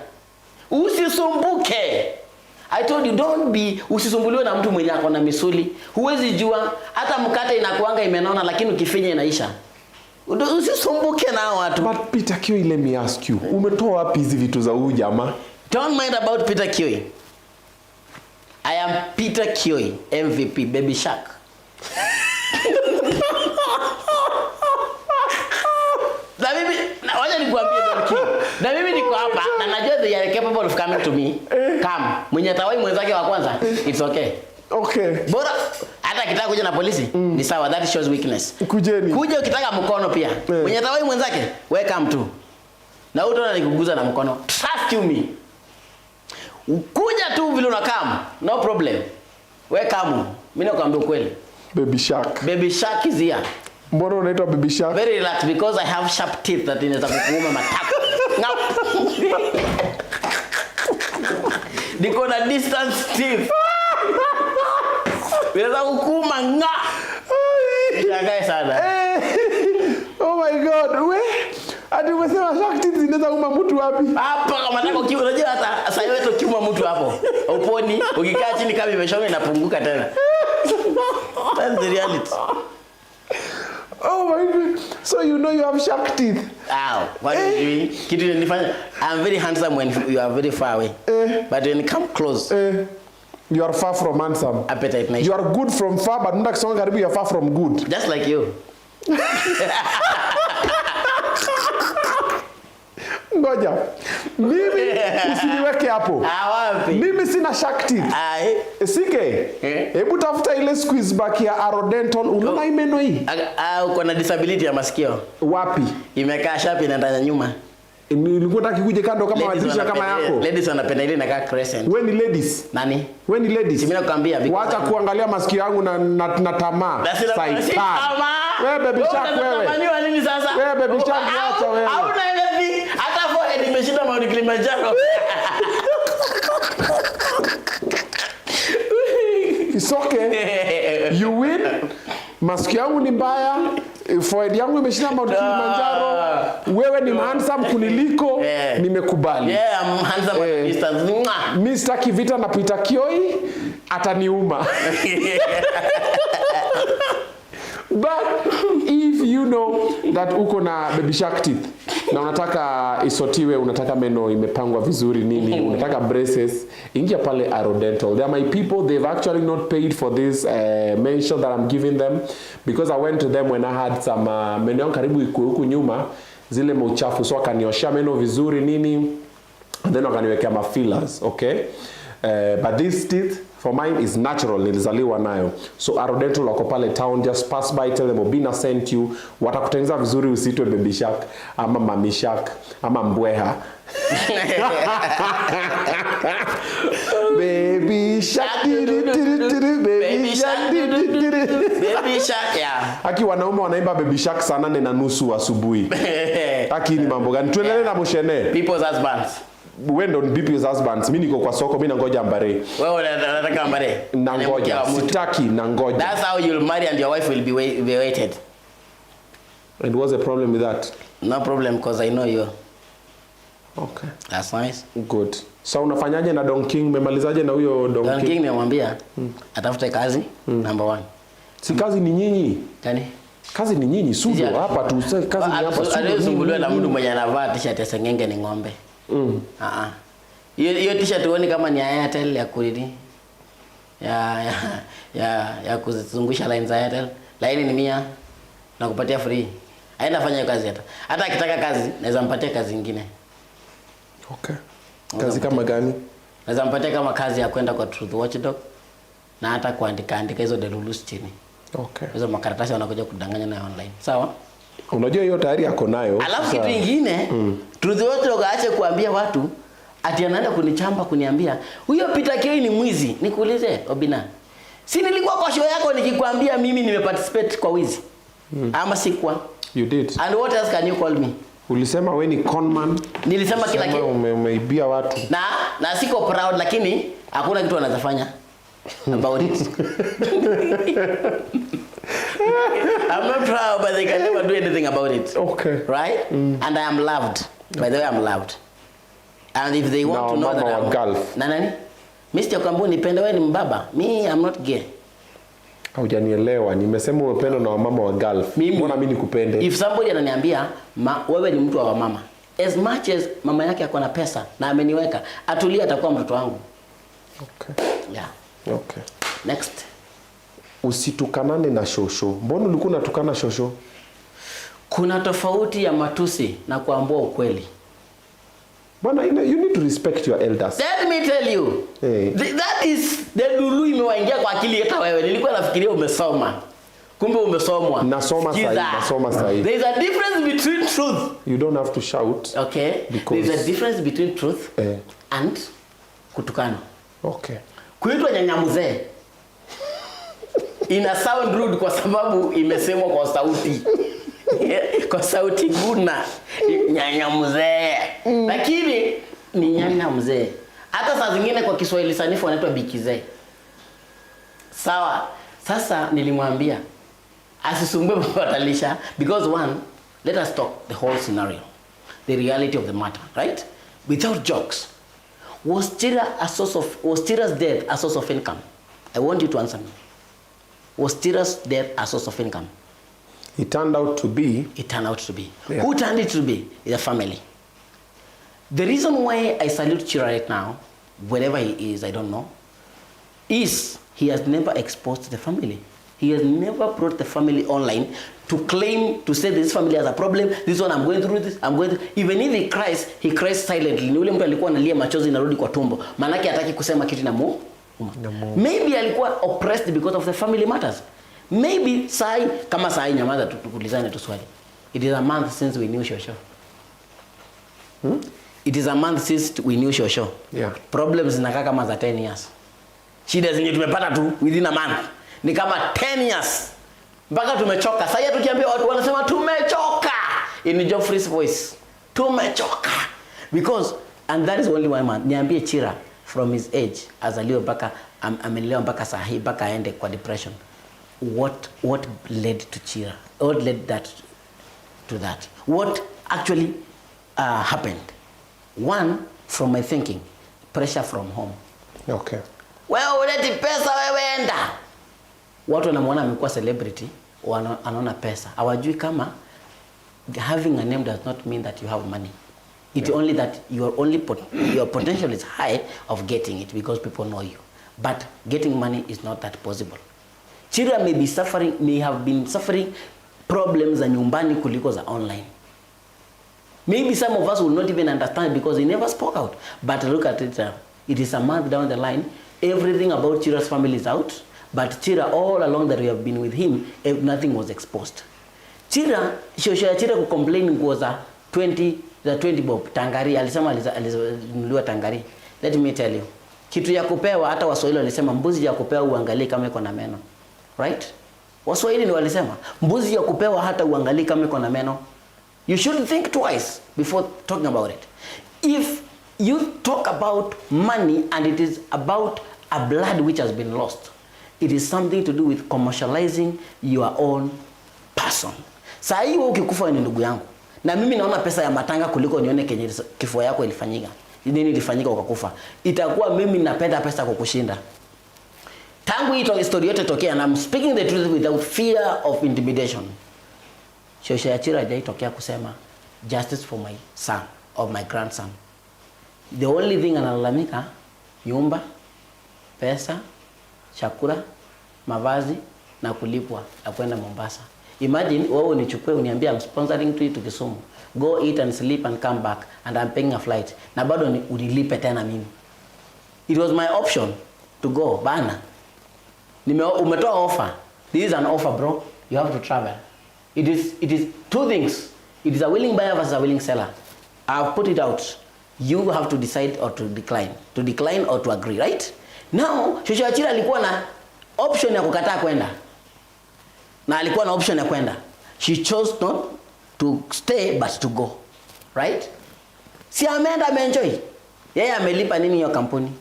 Usisumbuke. I told you, don't be, usisumbuliwe na mtu mwenye ako na misuli. Huwezi jua, hata mkate inakuanga imenona, lakini ukifinya inaisha. Usisumbuke na watu. But Peter Kioi, let me ask you, umetoa wapi hizi vitu za huyu jamaa? Don't mind about Peter Kioi. I am Peter Kioi, MVP, Baby Shark. Na mimi niko hapa na najua they are capable of coming to me. Come. Mwenye tawai mwenzake wa kwanza, it's okay. Okay. Bora hata kitaka kuja na polisi, ni sawa, that shows weakness. Kujeni. Kuja ukitaka mkono pia. Mwenye tawai mwenzake, welcome to. Na utaona nikuguza na mkono. Trust you me. Kuja tu vile unakam, no problem. Welcome. Mimi nakwambia ukweli. Baby Shark. Baby Shark is here. Mbona unaitwa Baby Shark? Very relaxed because I have sharp teeth that inaweza kukuuma matako. Niko na distance teeth. Inaweza kukuuma nga. Nishangae sana. Oh my God. We ati umesema shark teeth zinaweza kuuma mtu wapi? Hapa kama nataka ukiwa unajua hata sasa wewe ukiuma mtu hapo. Uponi ukikaa chini kama imeshonga inapunguka tena. That's the reality. Oh my God. So you know you have shark teeth. Ow. What are you doing? Kitu nifanya. I'm very handsome when you are very far away. But when you come close. You are far from handsome. Appetite nice. You are good from far, but not so karibu you are far from good. Just like you. Ngoja. Mimi usiniweke hapo. Wapi? Mimi sina shark teeth. Sike. Hebu tafuta ile squeeze back ya arodental. Unaona hii meno hii? Uko na disability ya masikio. Wapi? Imekaa sharp inaenda nyuma. Nilikuwa nataka kuje kando kama wadisha kama yako. Ladies wanapenda ile inakaa crescent. Wewe ni ladies? Nani? Wewe ni ladies? Mimi nakwambia wacha kuangalia masikio yangu na tamaa. Wewe Baby Shark wewe. Unafanywa nini sasa? Wewe Baby Shark acha wewe. Hauna anything. Hata for nimeshinda Mount Kilimanjaro. It's okay. You win. Masikio yangu ni mbaya. Forehead yangu imeshinda Mount Kilimanjaro. Wewe ni handsome kuniliko. Nimekubali. Yeah, I'm handsome at distance. Mr. Kivita na Peter Kioi ataniuma. But if you know that uko na Baby Shark teeth na unataka isotiwe, unataka meno imepangwa vizuri nini, unataka braces, ingia pale Arodental. They are my people. They've actually not paid for this mention that I'm giving them because I went to them when I had some meno yangu karibu ikuwe huku nyuma zile mauchafu, so akanioshia meno vizuri nini, and then wakaniwekea ma fillers, okay? But this teeth for mine is natural, nilizaliwa nayo. So Arodental wako pale town, just pass by, tell them Obinna sent you. Watakutengeneza vizuri, usitwe Baby Shark ama Mami Shark ama mbweha. Baby Shark, Baby Shark, Baby Shark, yeah. Aki wanaume wanaimba Baby Shark saa 8:30 asubuhi. Aki ni mambo gani? Tuendelee na Mushene. People's husbands. When don't people's husbands. Mimi niko kwa soko, mimi nangoja mbare. Wewe unataka mbare? Nangoja. Sitaki nangoja. That's how you'll marry and your wife will be waited. And what's the problem with that? No problem because I know you. Okay. That's nice. Good. So unafanyaje na Debunking? Umemalizaje na huyo Debunking? Debunking nimemwambia atafute kazi number 1. Si kazi ni nyinyi. Gani? Kazi ni nyinyi sudo hapa tu, kazi ni hapa sudo. Aliyesumbuliwa na mtu mwenye anavaa t-shirt ya sengenge ni ng'ombe. Hiyo t-shirt uone kama ni Airtel ya kulidi. Ya kuzungusha line za Airtel. laini ni 100 na kupatia free. Aenda fanya kazi hata akitaka kazi naweza mpatia kazi nyingine. Okay. Kazi kama gani? Naweza mpatia kama kazi ya kwenda kwa Truth Watchdog na hata kuandika hizo delulus chini. Okay. Hizo makaratasi wanakuja kudanganya nayo online. Sawa? Unajua hiyo tayari yako nayo. Alafu kitu kingine, Truth Watchdog aache kuambia watu ati anaenda kunichamba kuniambia huyo Peter Kioi ni mwizi. Nikuulize Obinna. Si nilikuwa kwa show yako nikikwambia mimi nimeparticipate kwa wizi? Ama sikuwa? You did. And what else can you call me? Ulisema we ni conman. Nilisema kila kitu. Umeibia watu. Na siko proud lakini hakuna kitu anazafanya about it. I'm not proud but they can never do anything about it. Okay. Right? And I am loved. By the way, I'm loved. And if they want to know that I'm Gulf. Nani? Mr. Kambu nipende wewe ni mbaba. Me, I'm not gay. Haujanielewa. Nimesema umependwa na wamama wa Gulf. Mbona mimi nikupende? If somebody ananiambia wewe ni mtu wa wamama, as much as mama yake ako na pesa na ameniweka, atulia atakuwa mtoto wangu. Okay. Yeah. Okay. Next. Usitukanane na shosho. Mbona ulikuwa unatukana shosho? Kuna tofauti ya matusi na kuambua ukweli. Bwana, you need to respect your elders. Let me tell you. Hey. That is the dulu imewaingia kwa akili hata wewe. Nilikuwa nafikiria umesoma. Kumbe umesomwa. Nasoma sahi. There is a difference between truth. You don't have to shout. Okay. There is a difference between truth and kutukana. Okay. Kuitwa nyanyamuzee ina sound rude kwa sababu imesemwa kwa sauti. Kwa sauti guna nyanyamuzee. Lakini ni nyanyamuzee. Hata saa zingine kwa Kiswahili sanifu wanaitwa bikizee. Sawa. Sasa nilimwambia asisumbue Batalisha because one, let us talk the whole scenario. The reality of the matter, right? Without jokes. Was Chira's death a source of income? I want you to answer me. Was Chira's death a source of income? It turned out to be. It turned out to be. Yeah. Who turned it to be? The family. The reason why I salute Chira right now, wherever he is, I don't know, is he has never exposed the family. He has never brought the family online to claim, to say this family has a problem, this one I'm going through this, I'm going through. Even if he cries silently. Ni ule mtu alikuwa analia machozi narudi kwa tumbo. Manake hataki kusema kitu na mu. Maybe alikuwa oppressed because of the family matters. Maybe kama sai nyamaza tukulizane tu swali. It is a month since we knew Shosho. It is a month since we knew Shosho. Yeah. Problems zinakaa kama za 10 years. Shida zenye tumepata tu within a month ni kama 10 years. Mpaka tumechoka. Sasa tukiambia watu wanasema tumechoka. In Geoffrey's voice. Tumechoka. Because and that is only one man. Niambie Chira from his age azaliwe mpaka amelelewa mpaka saa hii mpaka aende kwa depression. What led to Chira? What led to that? What actually happened? One, from my thinking, pressure from home. Okay. Wewe uleti pesa wewe enda. Watu wanamuona amekuwa celebrity, anaona pesa. Hawajui kama having a name does not mean that you have money. It's only that your potential is high of getting it because people know you. But getting money is not that possible. Chira may have been suffering problems za nyumbani kuliko za online. Maybe some of us will not even understand because he never spoke out. But look at it, it is a month down the line. Everything about Chira's family is out. But Chira, all along that we have been with him, nothing was exposed. Chira, Shosho ya Chira kucomplain was a 20 bob. Tangari, alisema alinunuliwa tangari. Let me tell you. Kitu ya kupewa, hata Waswahili walisema mbuzi ya kupewa uangalie kama iko na meno. Right? Waswahili ni walisema mbuzi ya kupewa hata uangalie kama iko na meno. You should think twice before talking about it. If you talk about money and it is about a blood which has been lost, it is something to do with commercializing your own person. Saa hii wewe ukikufa ni ndugu yangu. Na mimi naona pesa ya matanga kuliko nione kenye kifo yako ilifanyika. Nini ilifanyika ukakufa? Itakuwa mimi napenda pesa kukushinda. Tangu hii story yote tokea, and I'm speaking the truth without fear of intimidation. Shosho ya Chira hajaitokea kusema justice for my son or my grandson. The only thing analalamika nyumba, pesa, chakula, mavazi, na kulipwa ya kwenda Mombasa. Imagine wewe unichukue uniambia I'm sponsoring to you to Kisumu. Go eat and sleep and come back and I'm paying a flight. Na bado unilipe tena mimi. It was my option to go bana. Umetoa offer. This is an offer, bro. You have to travel. It is two things. It is a willing buyer versus a willing seller. I've put it out. You have to decide or to decline. To decline or to agree, right? Now, Shosho Achira alikuwa na option ya kukataa kwenda. Na alikuwa na option ya kwenda. She chose not to stay but to go. Right? Si ameenda ameenjoy. Yeye amelipa nini hiyo kampuni?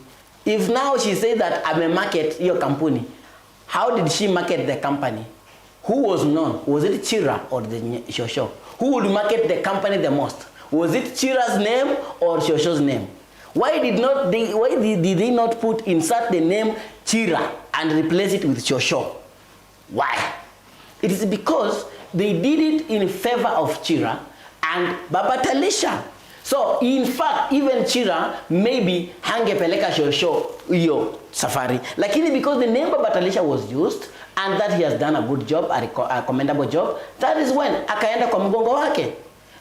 If now she says that ame-market hiyo kampuni, how did she market the company? Who was known? Was it Chira or the Shosho? Who would market the company the most? Was it Chira's name or Shosho's name? Why did they not insert the name Chira and replace it with Shosho? Why? It is because they did it in favor of Chira and Baba Talisha. So in fact, even Chira maybe hangepeleka Shosho hiyo safari. Lakini because the name Baba Talisha was used and that he has done a good job, a commendable job, that is when akaenda kwa mgongo wake.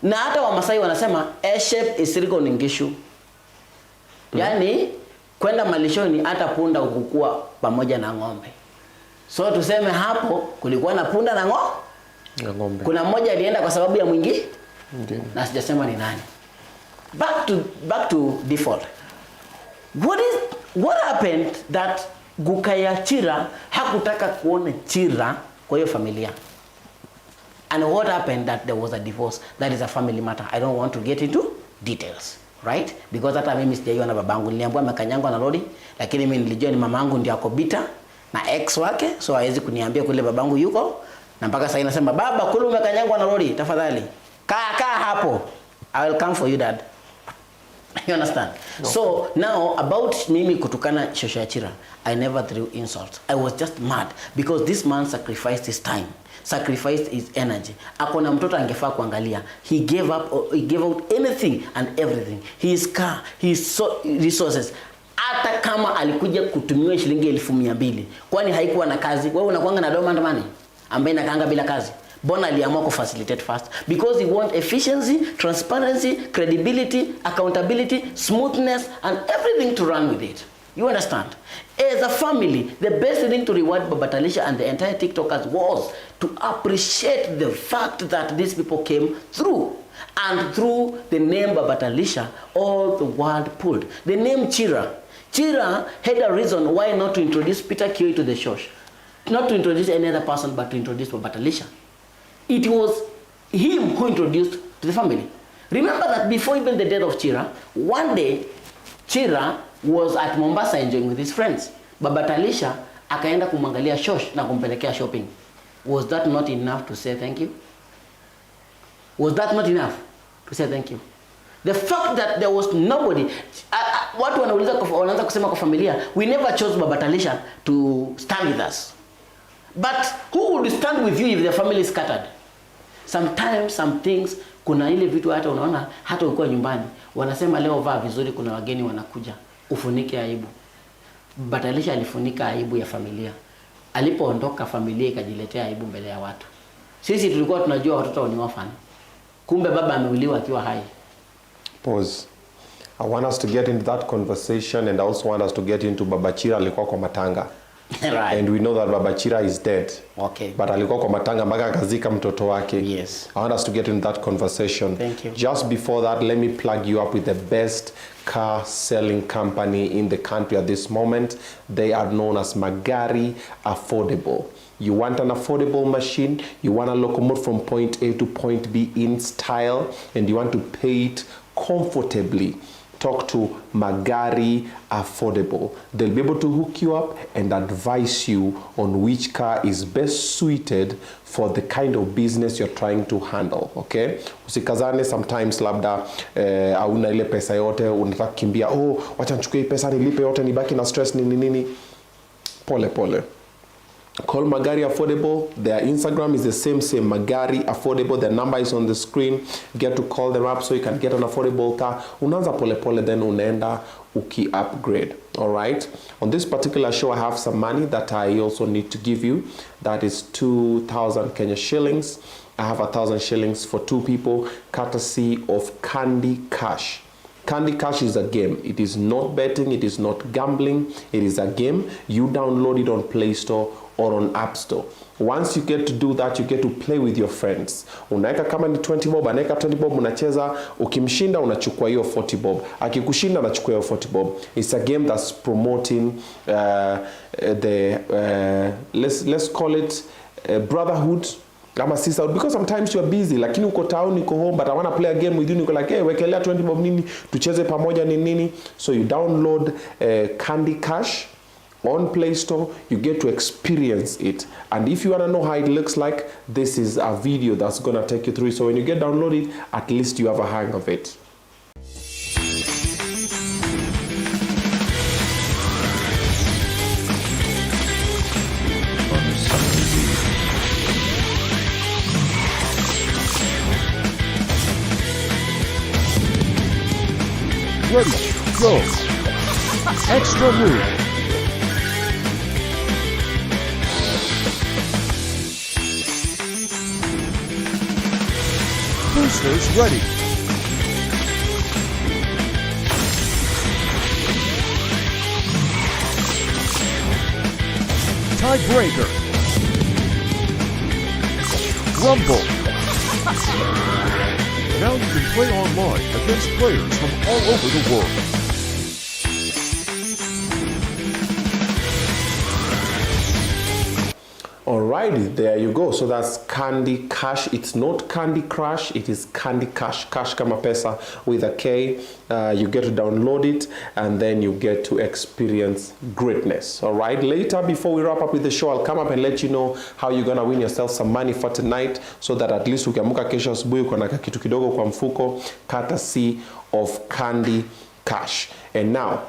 Na hata Wamasai wanasema eshep isiriko ningishu. Yani kwenda malishoni hata punda ukukua pamoja na ng'ombe. So tuseme hapo kulikuwa na punda na ng'ombe. Kuna mmoja alienda kwa sababu ya mwingi? Ndiyo. Na sijasema ni nani. Back to default. What happened that Gukaya Chira hakutaka kuona Chira kwa hiyo familia? And what happened that there was a divorce? That is a family matter. I don't want to get into details, right? Because hata mimi sijaiona babangu, niliambiwa amekanyangwa na lori, lakini mimi nilijua ni mamangu ndiye ako bita na ex wake, so hawezi kuniambia kule babangu yuko, na mpaka sasa inasema baba kule umekanyangwa na lori, tafadhali kaa hapo. I will come for you, dad. You understand? No. So now about mimi kutukana Shosho Achira, I never threw insult. I was just mad because this man sacrificed his time, sacrificed his energy. Akona mtoto angefaa kuangalia. He gave out anything and everything. His car, his resources. Hata kama alikuja kutumiwa shilingi 1200, kwani haikuwa na kazi? Wewe unakuanga na dormant money ambaye inakaanga bila kazi. Bona aliamua ku facilitate first because he want efficiency, transparency, credibility, accountability, smoothness and everything to run with it. You understand? As a family, the best thing to reward Baba Talisha and the entire TikTokers was to appreciate the fact that these people came through. And through the name Baba Talisha, all the world pulled. The name Chira. Chira had a reason why not to introduce Peter Kioi to the church. Not to introduce any other person, but to introduce Baba Talisha. It was him who introduced to the family. Remember that before even the death of Chira, one day, Chira was at Mombasa enjoying with his friends. Baba Talisha akaenda kumwangalia shosh na kumpelekea shopping. Was that not enough to say thank you? Was that not enough to say thank you? The fact that there was nobody, watu wanaanza kusema kwa familia, we never chose Baba Talisha to stand with us. But who would stand with you if the family is scattered? Sometimes some things, kuna ile vitu hata unaona hata ukiwa nyumbani wanasema leo vaa vizuri, kuna wageni wanakuja, ufunike aibu. Baba Talisha alifunika aibu ya familia. Alipoondoka familia ikajiletea aibu mbele ya watu. Sisi tulikuwa tunajua watoto ni wafani. Kumbe baba ameuliwa akiwa hai. Pause. I want us to get into that conversation and I also want us to get into Baba Chira alikuwa kwa matanga. Right. And we know that Baba Chira is dead. Okay. But alikuwa kwa matanga mpaka akazika mtoto wake. Yes. I want us to get into that conversation. Thank you. Just before that, let me plug you up with the best car selling company in the country at this moment. They are known as Magari Affordable. You want an affordable machine, you want to locomote from point A to point B in style, and you want to pay it comfortably. Talk to Magari Affordable. They'll be able to hook you up and advise you on which car is best suited for the kind of business you're trying to handle, okay? Usikazane sometimes labda hauna ile pesa yote, unataka kimbia, wacha nichukue pesa nilipe yote nibaki na stress nini. Pole pole. Call Magari Affordable. Their Instagram is the same, Magari Affordable. Their number is on the screen. Get to call them up so you can get an affordable car. Unaanza pole pole, then unaenda uki upgrade. All right. On this particular show, I have some money that I also need to give you. That is 2,000 Kenya shillings. I have 1,000 shillings for 2 people, courtesy of Candy Cash. Candy Cash is a game. It is not betting. It is not gambling. It is a game. You download it on Play Store or on App Store. Once you get to do that, you get to play with your friends. Unaeka kama ni 20 bob, anaeka 20 bob, unacheza, ukimshinda unachukua hiyo 40 bob. Akikushinda unachukua hiyo 40 bob. It's a game that's promoting let's call it brotherhood. Kama sisterhood, because sometimes you are busy, lakini uko town, uko home, but I want to play a game with you, niko like, hey, wekelea 20 bob nini, tucheze pamoja nini. So you download Candy Cash on Play Store, you get to experience it. And if you want to know how it looks like, this is a video that's going to take you through. So when you get downloaded, at least you have a hang of it. Ready, go. Extra move. Boosters ready. Tiebreaker. Rumble. Now you can play online against players from all over the world. Alrighty, there you go. So that's Candy Cash. It's not Candy Crush, it is Candy Cash. Cash kama pesa with a K. You get to download it and then you get to experience greatness. Alright, later before we wrap up with the show, I'll come up and let you know how you're gonna win yourself some money for tonight, so that at least ukiamuka kesho asubuhi uko na kitu kidogo kwa mfuko, courtesy of Candy Cash. And now,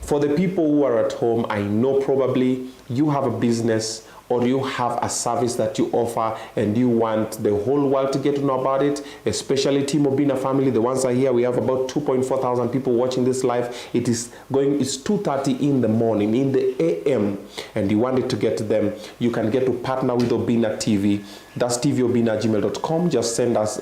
for the people who are at home, I know probably you have a business or you have a service that you offer and you want the whole world to get to know about it, especially Team Obinna family, the ones are here. We have about 2.4 thousand people watching this live. It's 2:30 in the morning, in the AM, and you wanted to get to them. You can get to partner with Obinna TV. That's tvobinna@gmail.com. Just send us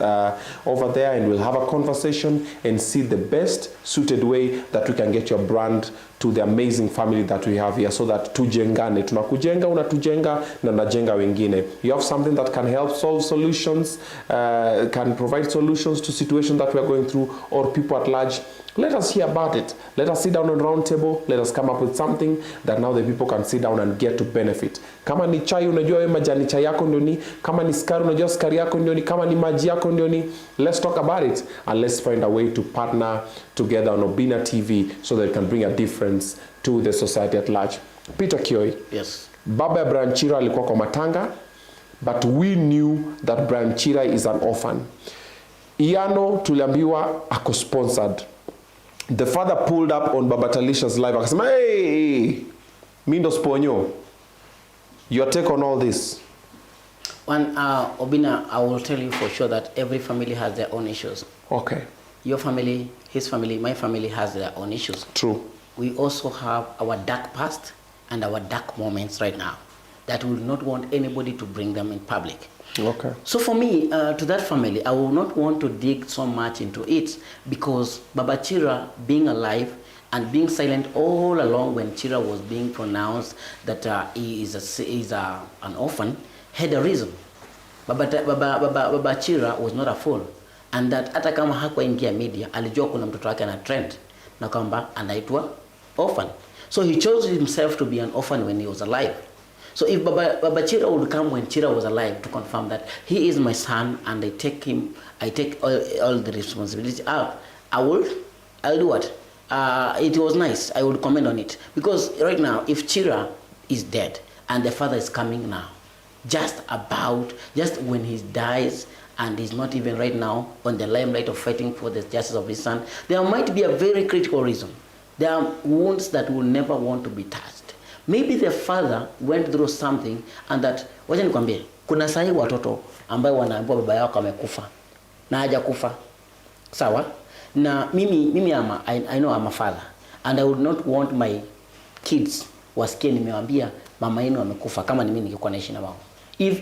over there and we'll have a conversation and see the best suited way that we can get your brand to the amazing family that we have here, so that tujengane. Tunakujenga, unatujenga, na najenga wengine. You have something that can help solve solutions, can provide solutions to situations that we are going through, or people at large. Let us hear about it. Let us sit down on a round table. Let us come up with something that now the people can sit down and get to benefit. Kama ni chai, unajua wewe majani chai yako ndio ni. Kama ni sukari, unajua sukari yako ndio ni. Kama ni maji yako ndio ni. Let's talk about it and let's find a way to partner together on Obinna TV so that it can bring a difference to the society at large. Peter Kioi. Yes. Baba ya Brian Chira alikuwa kwa matanga, but we knew that Brian Chira is an orphan. Iano tuliambiwa ako sponsored. The father pulled up on Baba Talisha's live akasema, hey, Mindo Sponyo, your take on all this? One, Obinna, I will tell you for sure that every family has their own issues. Okay. Your family, his family, my family has their own issues. True. We also have our dark past and our dark moments right now that we will not want anybody to bring them in public. Okay. So for me, to that family, I will not want to dig so much into it, because Baba Chira being alive and being silent all along when Chira was being pronounced that he is an orphan had a reason. Baba Chira was not a fool, and that hata kama hakuingia media alijua kuna mtoto wake ana trend na kwamba anaitwa orphan. So he chose himself to be an orphan when he was alive. So if Baba Chira would come when Chira was alive to confirm that he is my son and I take all the responsibility up, I'll do what? It was nice. I would comment on it. Because right now, if Chira is dead and the father is coming now, just when he dies and he's not even right now on the limelight of fighting for the justice of his son, there might be a very critical reason. There are wounds that will never want to be touched. Maybe the father went through something and that, wacha nikwambie, kuna sahi watoto ambao wanaambiwa baba yao amekufa na hajakufa. Sawa? Na mimi I know I'm a father and I would not want my kids wasikie nimewaambia mama yenu amekufa kama ni mimi ningekuwa naishi na wao.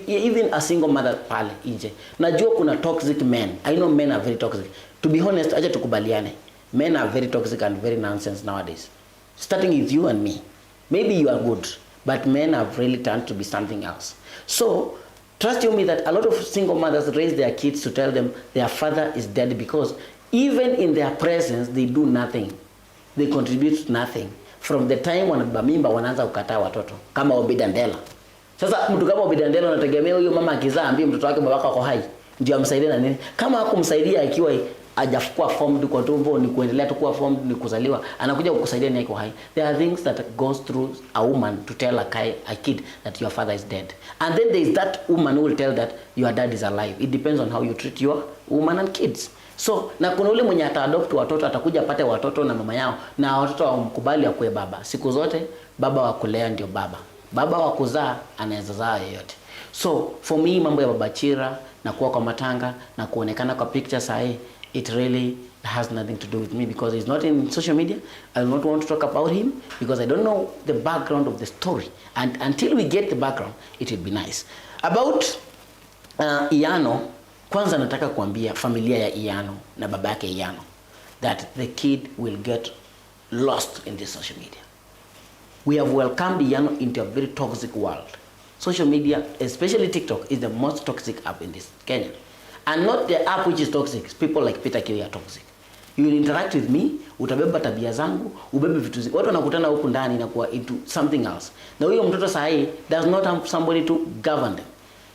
Even a single mother pale nje. Najua kuna toxic men. I know men are very toxic. To be honest, acha tukubaliane. Men are very toxic and very nonsense nowadays. Starting with you and me. Maybe you are good, but men have really turned to be something else. So, trust you me that a lot of single mothers raise their kids to tell them their father is dead because even in their presence, they do nothing. They contribute nothing. From the time wanabeba mimba wanaanza kukataa watoto. Kama Obinna. Sasa mtu kama Obinna anategemea huyo mama akizaa ambie mtoto wake babaka ako hai ndio amsaidie na nini? Kama hakumsaidia ikiwa hajakuwa formed kwa tumbo ni kuendelea tu kuwa formed ni kuzaliwa, anakuja kukusaidia ni iko hai. There are things that goes through a woman to tell a kid that your father is dead. And then there is that woman who will tell that your dad is alive. It depends on how you treat your woman and kids. So, na kuna ule mwenye ataadopt watoto atakuja apate watoto na mama yao na watoto wamkubali akue baba. Siku zote baba wa kulea ndio baba. Baba wa kuzaa anaweza zaa yeyote. So, for me mambo ya baba Chira na kuwa kwa matanga na kuonekana kwa pictures sahi, it really has nothing to do with me because he's not in social media. I do not want to talk about him because I don't know the background of the story. And until we get the background, it will be nice. About Iyano, kwanza nataka kuambia familia ya Iyano na baba yake Iyano that the kid will get lost in this social media. We have welcomed Iyano into a very toxic world. Social media, especially TikTok, is the most toxic app in this Kenya. And not the app which is toxic. People like Peter Kioi are toxic. You will interact with me, utabeba tabia zangu, ubebe vitu zi. Watu wanakutana huku ndani na kuwa into something else. Na huyo mtoto sahi does not have somebody to govern them.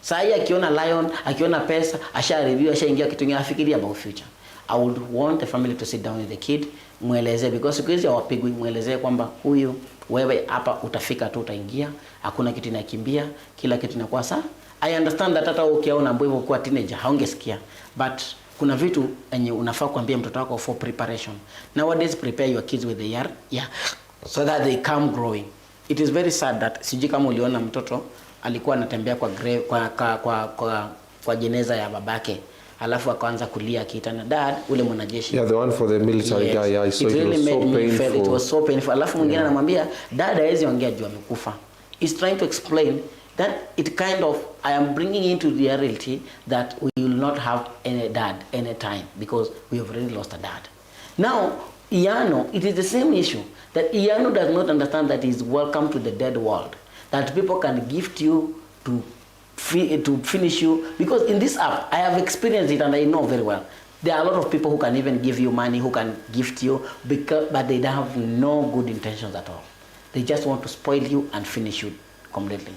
Sahi akiona lion, akiona pesa, asha review, asha ingia kitu kingine afikiria about future. I would want the family to sit down with the kid, mueleze because siku hizi hawapigwi, mueleze kwamba huyu wewe hapa utafika tu utaingia, hakuna kitu inakimbia, kila kitu inakuwa sawa. I understand that hata ukiona mbwevo kwa teenager haungesikia, but kuna vitu enye unafaa kuambia mtoto wako for preparation. Nowadays prepare your kids with the year, so that they come growing. It is very sad that siji kama uliona mtoto alikuwa anatembea kwa jeneza ya babake. Alafu akaanza kulia akiitana dad ule mwanajeshi. Yeah, the one for the military guy. Yeah, I saw it really was so painful. It was so painful. Alafu mwingine anamwambia dad hawezi ongea juu amekufa. He's trying to explain that it kind of I am bringing into the reality that we will not have any dad anytime because we have already lost a dad. Now, Iyano, it is the same issue that Iyano does not understand that he is welcome to the dead world. That people can gift you to finish you because in this app I have experienced it and I know very well. There are a lot of people who can even give you money, who can gift you, but they have no good intentions at all. They just want to spoil you and finish you completely.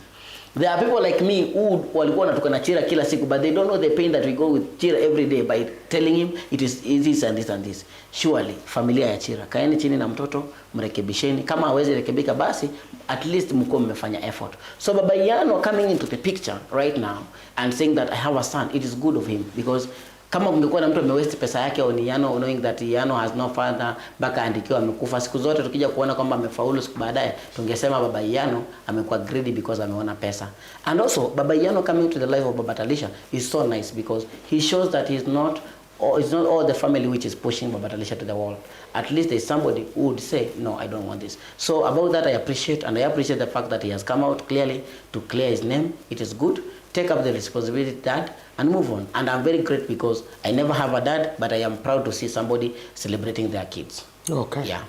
There are people like me who walikuwa natukana Chira kila siku, but they don't know the pain that we go with Chira every day by telling him it is this and this and this. Surely, familia ya Chira, kaeni chini na mtoto, mrekebisheni. Kama hawezi rekebika basi, at least mko mmefanya effort. So Baba Iyano coming into the picture right now and saying that I have a son, it is good of him because kama ungekuwa na mtu amewaste pesa yake on Iyano, knowing that Iyano has no father, mpaka andikiwa amekufa, siku zote tukija kuona kwamba amefaulu siku baadaye tungesema Baba Iyano amekuwa greedy because ameona pesa. And also Baba Iyano coming to the life of Baba Talisha is so nice because he shows that it's not all the family which is pushing Baba Talisha to the wall. At least there's somebody who would say, no, I don't want this. So about that I appreciate the fact that he has come out clearly to clear his name. It is good. Take up the responsibility, dad, and move on. And I'm very grateful because I never have a dad, but I am proud to see somebody celebrating their kids. Okay. Yeah.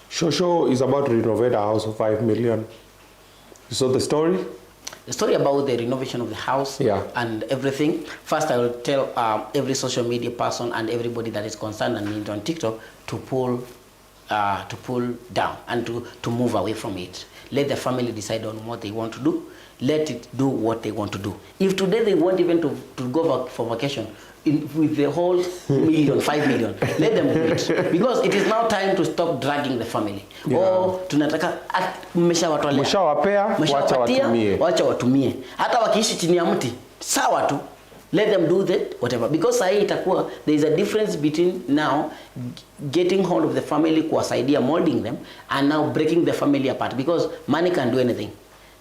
Shosho is about to renovate a house of 5 million. You saw the story? The story about the renovation of the house and everything. First, I will tell every social media person and everybody that is concerned and means on TikTok to pull down and to move away from it. Let the family decide on what they want to do. Let it do what they want to do. If today they want even to go for vacation with the whole 5 million, let them do it. Because it is now time to stop dragging the family. Tunataka mmeshawapea, wacha watumie. Hata wakiishi chini ya mti, sawa tu. Let them do that, whatever. Because sahi itakuwa, there is a difference between now getting hold of the family, kuwasaidia, molding them, and now breaking the family apart. Because money can do anything.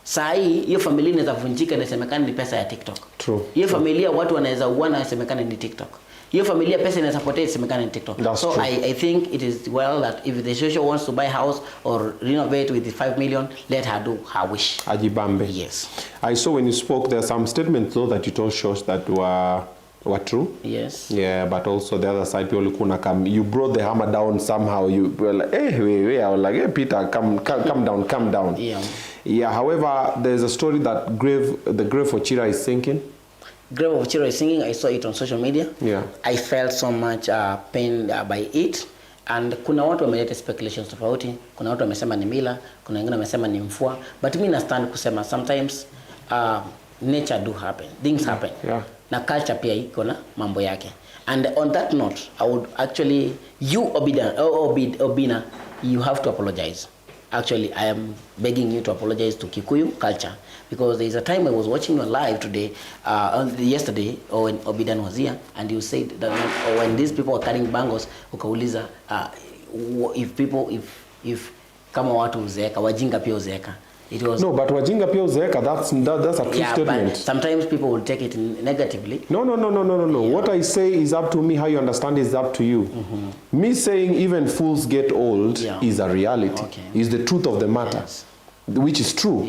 Sahi, hiyo familia inaweza vunjika na isemekane ni pesa ya TikTok. True. Hiyo familia watu wanaweza uana na isemekane ni TikTok. hiyo familia pesa inasapotea isemekana in TikTok. That's so true. I think it is well that if the social wants to buy a house or renovate with the 5 million, let her do her wish. Ajibambe. Yes. I saw when you spoke, there are some statements though that you told Shosh that were true. Yes. Yeah, but also the other side, people kuna come. You brought the hammer down somehow. You were like, hey, wait. I was like, hey, Peter, come down. Yeah. Yeah. However, there's a story that the grave for Chira is sinking. Grave of Chiro is singing. I saw it on social media. Yeah. I felt so much pain by it. And kuna watu wameleta speculations tofauti. Kuna watu wamesema ni mila, kuna wengine wamesema ni mfua. But mimi na stand kusema sometimes nature do happen. Things happen. Yeah. Na culture pia iko na mambo yake. And on that note, I would actually, you Obinna, you have to apologize. Actually, I am begging you to apologize to Kikuyu culture, because there is a time I was watching you live today, yesterday, or when Obinna was here, and you said that when these people were carrying bangles, ukauliza if kama watu uzeeka, wajinga pia uzeeka. It was No, but wajinga pia uzeeka, that's a true statement. But sometimes people will take it negatively. No. Yeah. What I say is up to me. How you understand is up to you. Me saying even fools get old is a reality. Okay. Is the truth of the matter, Yes. which is true.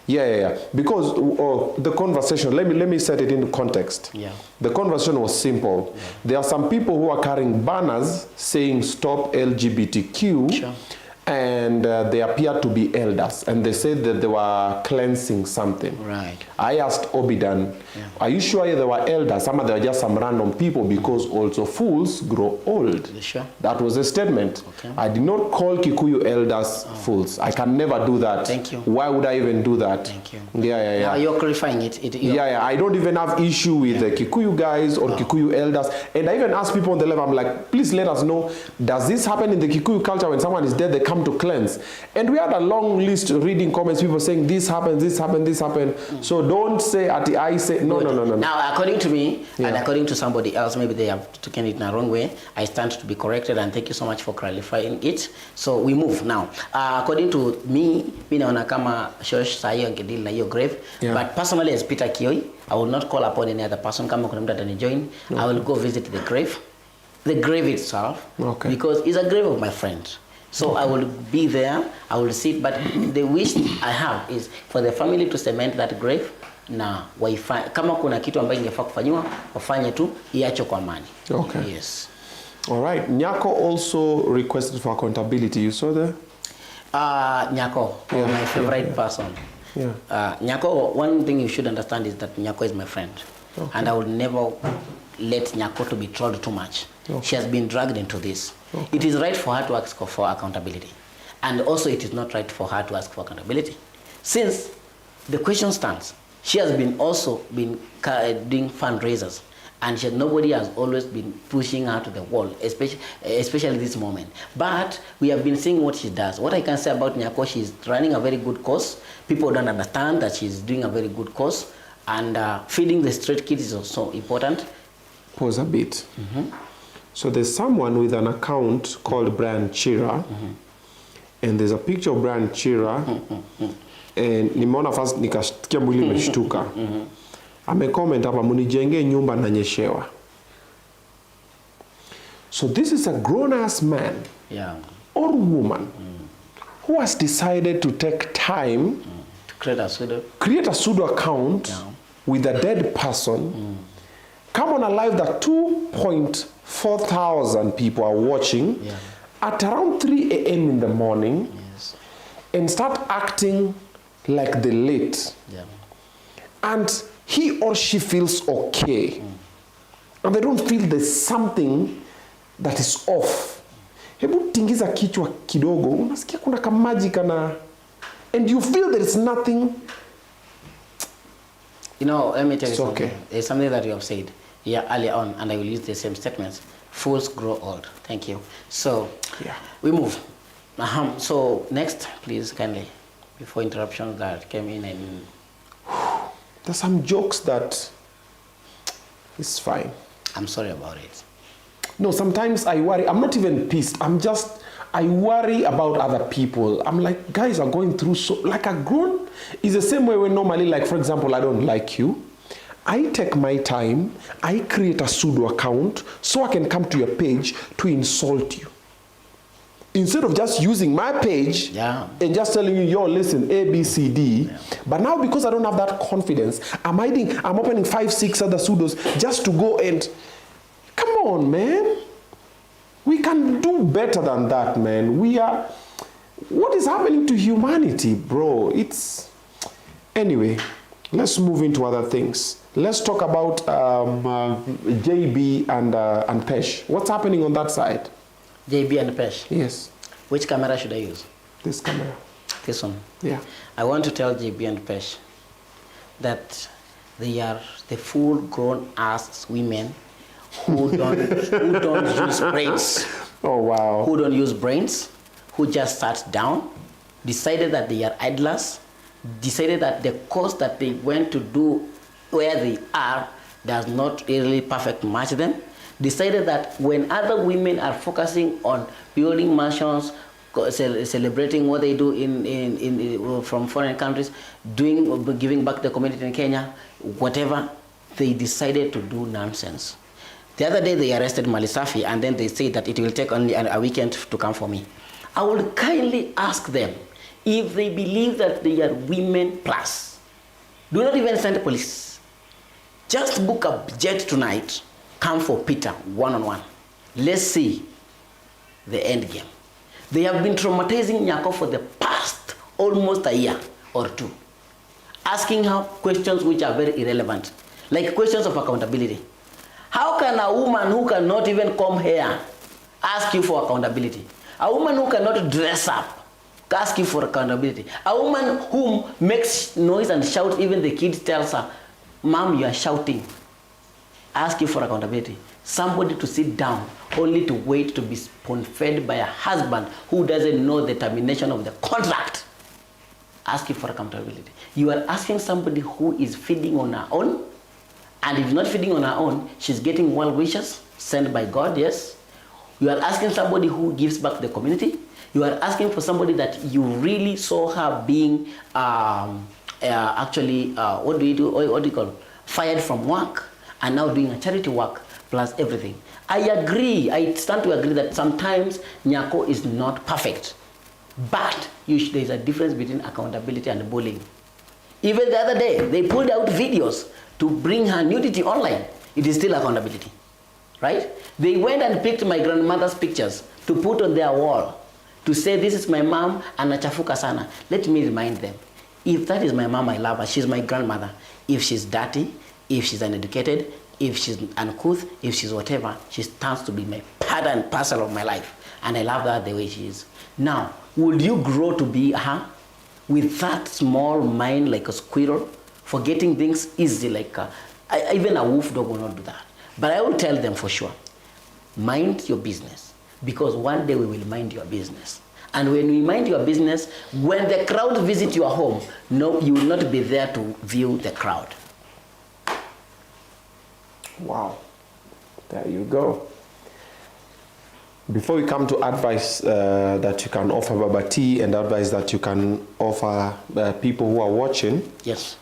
Yeah. Because the conversation, let me set it into context. Yeah. The conversation was simple. Yeah. There are some people who are carrying banners saying stop LGBTQ. Sure. And they appear to be elders, and they said that they were cleansing something. Right. I asked Obinna, are you sure they were elders? Some of them were just some random people, because also fools grow old. Sure. That was a statement. Okay. I did not call Kikuyu elders fools. I can never do that. Thank you. Why would I even do that? Thank you. Yeah. Now you're clarifying it. Yeah. I don't even have issue with the Kikuyu guys or Kikuyu elders. And I even ask people on the level, I'm like, please let us know, does this happen in the Kikuyu culture when someone is dead, they come to cleanse? And we had a long list reading comments, people saying this happened. So don't say I say no. Now according to me and according to somebody else, maybe they have taken it in a wrong way, I stand to be corrected, and thank you so much for clarifying it. So we move now. According to me naona kama Shosh sahi angedeal na hiyo grave. But personally, as Peter Kioi, I will not call upon any other person kama kuna mtu atanijoin. I will go visit the grave itself, because it's a grave of my friend. So I will be there, I will sit, but the wish I have is for the family to cement that grave na wifi. Kama kuna kitu ambayo ingefaa kufanywa, wafanye tu, iacho kwa amani. Okay. Yes. All right. Nyako also requested for accountability. You saw that? Nyako, my favorite person. Yeah. Nyako, one thing you should understand is that Nyako is my friend. Okay. And I will never let Nyako to be trolled too much. Okay. She has been dragged into this. Okay. It is right for her to ask for accountability. And also it is not right for her to ask for accountability. Since the question stands, she has been doing fundraisers. And nobody has always been pushing her to the wall, especially this moment. But we have been seeing what she does. What I can say about Nyako, she's running a very good cause. People don't understand that she's doing a very good cause. And feeding the street kids is also important. Pause a bit. So there's someone with an account called Brian Chira, and there's a picture of Brian Chira, and nimeona first nikasikia mwili umeshtuka. Amecomment hapa, munijenge nyumba na nyeshewa. So this is a grown-ass man or woman who has decided to take time to create a pseudo account with a dead person. Come on a live that 2.4 thousand people are watching at around 3 a.m. in the morning, and start acting like the late. And he or she feels okay. And they don't feel there's something that is off. Hebu tingiza kichwa kidogo, unasikia kuna kamaji kana, and you feel there is nothing. You know, let me tell you something. Okay. There's something that you have said earlier on, and I will use the same statements. Fools grow old. Thank you. So, we move. So, next, please, kindly, before interruptions that came in and... There's some jokes that it's fine. I'm sorry about it. No, sometimes I worry. I'm not even pissed. I worry about other people. I'm like, guys are going through so, like a grown, it's the same way when normally, like, for example, I don't like you. I take my time, I create a pseudo account so I can come to your page to insult you. Instead of just using my page and just telling you, yo, listen, A, B, C, D. But now because I don't have that confidence, I'm opening 5, 6 other pseudos just to go and, come on, man. We can do better than that, man. What is happening to humanity, bro? Anyway, let's move into other things. Let's talk about JB and Pesh. What's happening on that side? JB and Pesh? Yes. Which camera should I use? This camera. This one? Yeah. I want to tell JB and Pesh that they are the full-grown ass women who don't use brains. Oh, wow. Who don't use brains, who just sat down, decided that they are idlers, decided that the course that they went to do where they are does not really perfect match them, decided that when other women are focusing on building mansions, celebrating what they do from foreign countries, giving back to the community in Kenya, whatever, they decided to do nonsense. The other day they arrested Malisafi and then they said that it will take only a weekend to come for me. I would kindly ask them if they believe that they are women plus. Do not even send police. Just book a jet tonight, come for Peter one-on-one. Let's see the end game. They have been traumatizing Nyako for the past almost a year or two, asking her questions which are very irrelevant, like questions of accountability. How can a woman who cannot even comb hair ask you for accountability? A woman who cannot dress up ask you for accountability? A woman who makes noise and shouts, even the kid tells her, Mom, you are shouting, ask you for accountability. Somebody to sit down only to wait to be spoon-fed by a husband who doesn't know the termination of the contract. Ask you for accountability. You are asking somebody who is feeding on her own, and if not feeding on her own, she's getting well wishes sent by God, yes. You are asking somebody who gives back to the community. You are asking for somebody that you really saw her being what do you call, fired from work and now doing a charity work plus everything. I agree, I stand to agree that sometimes Nyako is not perfect, but there's a difference between accountability and bullying. Even the other day, they pulled out videos to bring her nudity online. It is still accountability, right? They went and picked my grandmother's pictures to put on their wall to say, this is my mom and nachafuka sana. Let me remind them, if that is my mom, I love her, she's my grandmother. If she's dirty, if she's uneducated, if she's uncouth, if she's whatever, she stands to be my part and parcel of my life. And I love her the way she is. Now, would you grow to be her with that small mind like a squirrel, forgetting things easy like even a wolf dog will not do that. But I will tell them for sure, mind your business, because one day we will mind your business. And when we mind your business, when the crowd visit your home, no, you will not be there to view the crowd. Wow, there you go. Before we come to advice that you can offer Baba T and advice that you can offer people who are watching, yes.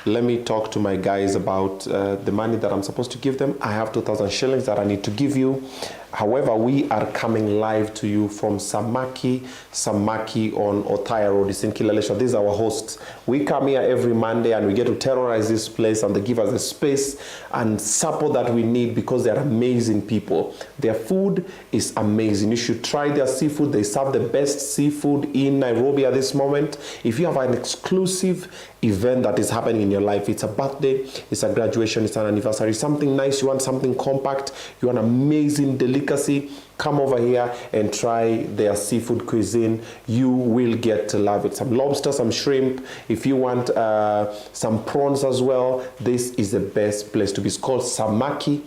Let me talk to my guys about the money that I'm supposed to give them. I have 2,000 shillings that I need to give you. However, we are coming live to you from Samaki on Othaya Road. It's in Kileleshwa. These are our hosts. We come here every Monday and we get to terrorize this place, and they give us the space and support that we need because they're amazing people. Their food is amazing. You should try their seafood. They serve the best seafood in Nairobi at this moment. If you have an exclusive event that is happening in your life, it's a birthday, it's a graduation, it's an anniversary, something nice, you want something compact, you want amazing delicacy, come over here and try their seafood cuisine. You will get to love it. Some lobster, some shrimp. If you want some prawns as well, this is the best place to be. It's called Samaki.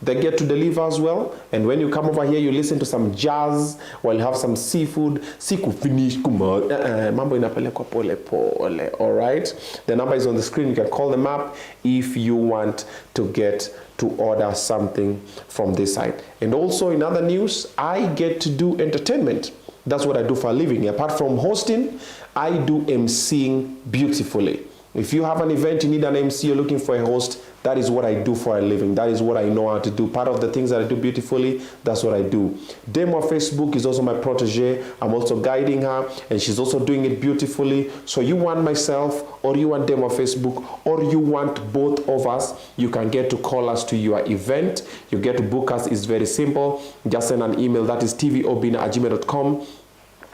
They get to deliver as well, and when you come over here, you listen to some jazz while you have some seafood. Siku finish mambo inapelekwa pole pole. All right, the number is on the screen. You can call them up if you want to get to order something from this side. And also in other news, I get to do entertainment. That's what I do for a living. Apart from hosting, I do emceeing beautifully. If you have an event, you need an MC, you're looking for a host, that is what I do for a living. That is what I know how to do. Part of the things that I do beautifully, that's what I do. Demo Facebook is also my protege. I'm also guiding her, and she's also doing it beautifully. So you want myself, or you want Demo Facebook, or you want both of us, you can get to call us to your event. You get to book us. It's very simple. Just send an email. That is tvobinna@gmail.com.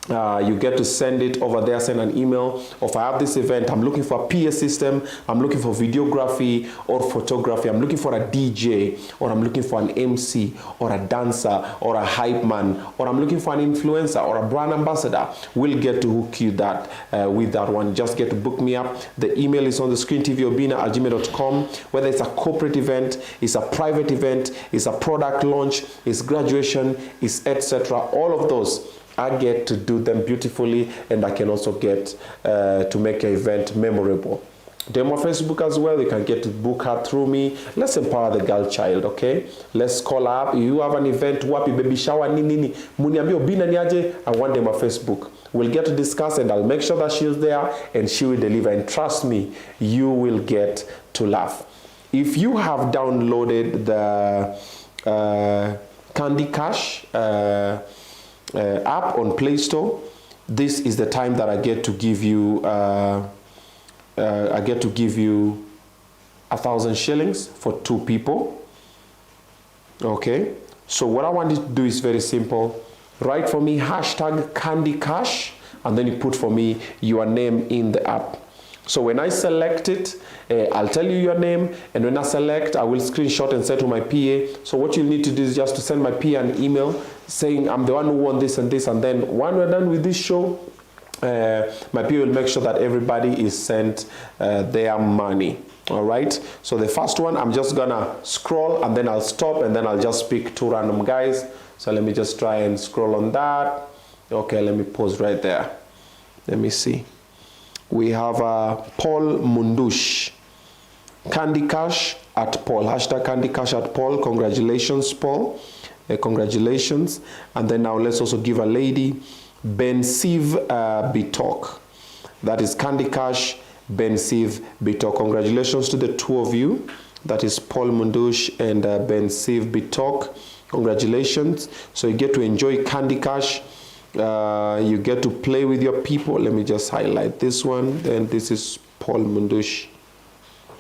You get to send it over there, send an email of I have this event, I'm looking for a PA system, I'm looking for videography or photography, I'm looking for a DJ, or I'm looking for an MC or a dancer or a hype man, or I'm looking for an influencer or a brand ambassador. We'll get to hook you that with that one. Just get to book me up. The email is on the screen, tvobinna@gmail.com. Whether it's a corporate event, it's a private event, it's a product launch, it's graduation, it's etc. All of those, I get to do them beautifully, and I can also get to make an event memorable. Demo Facebook as well, you can get to book her through me. Let's empower the girl child, okay? Let's call her up. You have an event, wapi, baby shower, nini. Muniambia Obinna niaje, I want Demo Facebook. We'll get to discuss, and I'll make sure that she's there and she will deliver. And trust me, you will get to laugh. If you have downloaded the Candy Cash app on Play Store, this is the time that I get to give you 1,000 shillings for 2 people. Okay, so what I want you to do is very simple. Write for me #CandyCash, and then you put for me your name in the app. So when I select it, I'll tell you your name, and when I select, I will screenshot and send to my PA. So what you need to do is just to send my PA an email saying I'm the one who won this and this, and then when we're done with this show, my PA will make sure that everybody is sent their money. All right, so the first one, I'm just gonna scroll, and then I'll stop, and then I'll just pick 2 random guys. So let me just try and scroll on that. Okay, let me pause right there. Let me see. We have Paul Mundush. Candy Cash at Paul. #Candy Cash at Paul. Congratulations, Paul. Congratulations. And then now let's also give a lady Bensiv Bitok. That is Candy Cash, Bensiv Bitok. Congratulations to the 2 of you. That is Paul Mundush and Bensiv Bitok. Congratulations. So you get to enjoy Candy Cash. You get to play with your people. Let me just highlight this one. Then this is Paul Mundush.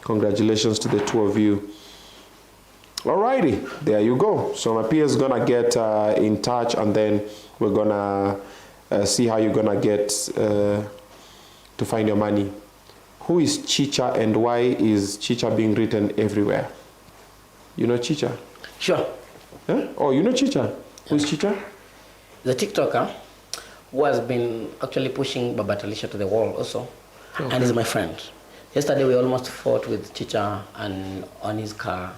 Congratulations to the 2 of you. Alrighty, there you go. So my PA is gonna get in touch, and then we're gonna see how you're gonna get to find your money. Who is Chicha, and why is Chicha being written everywhere? You know Chicha? Sure. Huh? Oh, you know Chicha? Who's Chicha? The TikToker who has been actually pushing Baba Talisha to the wall also, and is my friend. Yesterday we almost fought with Chicha and on his car,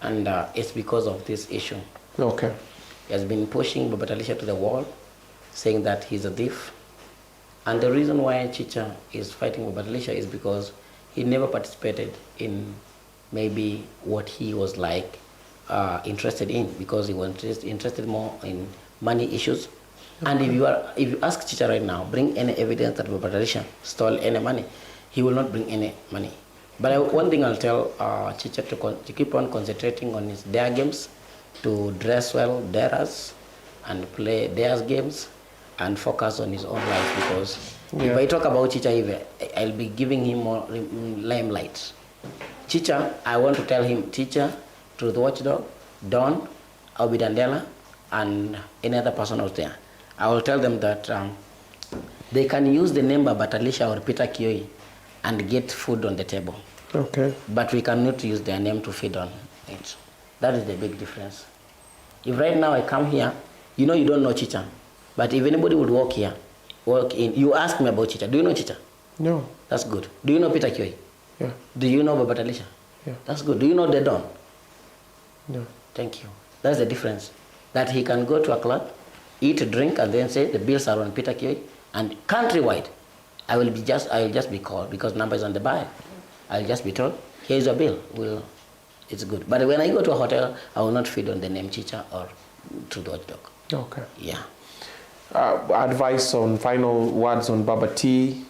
and it's because of this issue. Okay. He has been pushing Baba Talisha to the wall, saying that he's a thief. And the reason why Chicha is fighting Baba Talisha is because he never participated in maybe what he was like interested in, because he was interested more in money issues. Okay. And if you ask Chicha right now, bring any evidence that Baba Talisha stole any money, he will not bring any money. But one thing I'll tell Chicha to keep on concentrating on his dare games, to dress well, dare us, and play dares games, and focus on his own life, because if I talk about Chicha, I'll be giving him more limelight. Chicha, I want to tell him, Chicha, Truth Watchdog, Don, Obidandela, and any other person out there, I will tell them that they can use the name Baba Talisha or Peter Kioi and get food on the table. Okay. But we cannot use their name to feed on it. That is the big difference. If right now I come here, you know you don't know Chicha, but if anybody would walk here, walk in, you ask me about Chicha. Do you know Chicha? No. That's good. Do you know Peter Kioi? Yeah. Do you know Baba Talisha? Yeah. That's good. Do you know the Don? No. Thank you. That's the difference. That he can go to a club, eat, drink, and then say the bills are on Peter Kioi, and countrywide, I will just be called, because number is on the bio. I'll just be told, here's your bill. It's good. But when I go to a hotel, I will not feed on the name Chicha or Truth Watchdog. Okay. Yeah. Advice on final words on Baba T.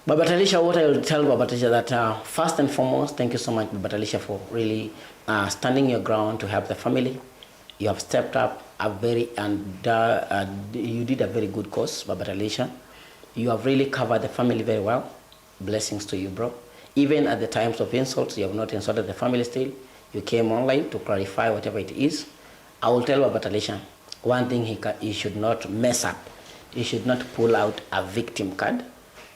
Baba Talisha, what I will tell Baba Talisha that first and foremost, thank you so much, Baba Talisha, for really standing your ground to help the family. You have stepped up you did a very good cause, Baba Talisha. You have really covered the family very well. Blessings to you, bro. Even at the times of insults, you have not insulted the family still. You came online to clarify whatever it is. I will tell Baba Talisha, one thing he should not mess up. He should not pull out a victim card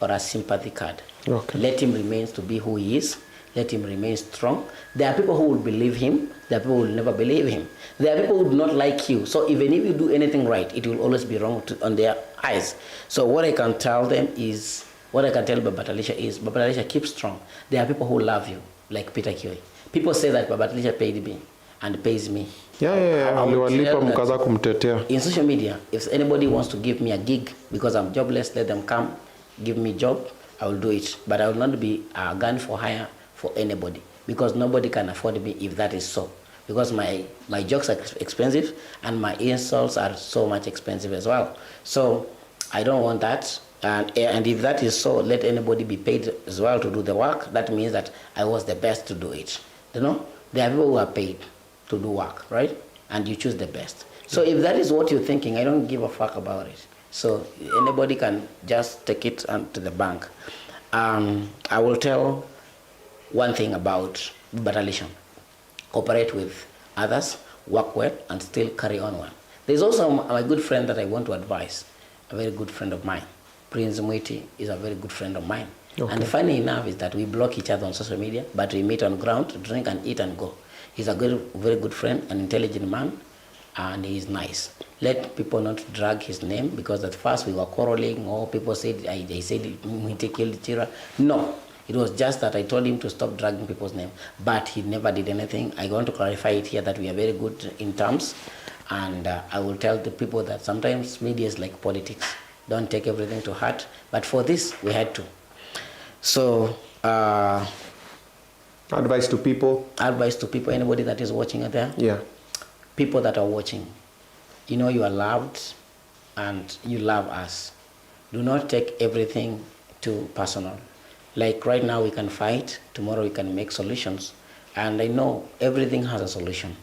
or a sympathy card. Okay. Let him remain to be who he is. Let him remain strong. There are people who will believe him. There are people who will never believe him. There are people who do not like you. So even if you do anything right, it will always be wrong on their eyes. So what I can tell them is, what I can tell Baba Talisha is, Baba Talisha, keep strong. There are people who love you, like Peter Kioi. People say that Baba Talisha paid me and pays me. Aliwalipa mkaza kumtetea. In social media, if anybody wants to give me a gig because I'm jobless, let them come, give me job, I will do it. But I will not be a gun for hire for anybody, because nobody can afford me if that is so. Because my jokes are expensive and my insults are so much expensive as well. So I don't want that. And if that is so, let anybody be paid as well to do the work. That means that I was the best to do it. You know, there are people who are paid to do work, right? And you choose the best. So if that is what you're thinking, I don't give a fuck about it. So anybody can just take it to the bank. I will tell one thing about Batalisha. Cooperate with others, work well, and still carry on well. There's also my good friend that I want to advise, a very good friend of mine. Prince Mwiti is a very good friend of mine. Okay. And funny enough is that we block each other on social media, but we meet on ground to drink and eat and go. He's a very good friend, an intelligent man, and he's nice. Let people not drag his name, because at first we were quarreling, or people said, I said Mwiti killed Chira. No. It was just that I told him to stop dragging people's name, but he never did anything. I want to clarify it here that we are very good in terms, and I will tell the people that sometimes media is like politics. Don't take everything to heart, but for this, we had to. So, advice to people? Advice to people, anybody that is watching out there? Yeah. People that are watching, you know you are loved, and you love us. Do not take everything too personal. Like right now we can fight, tomorrow we can make solutions. And I know everything has a solution.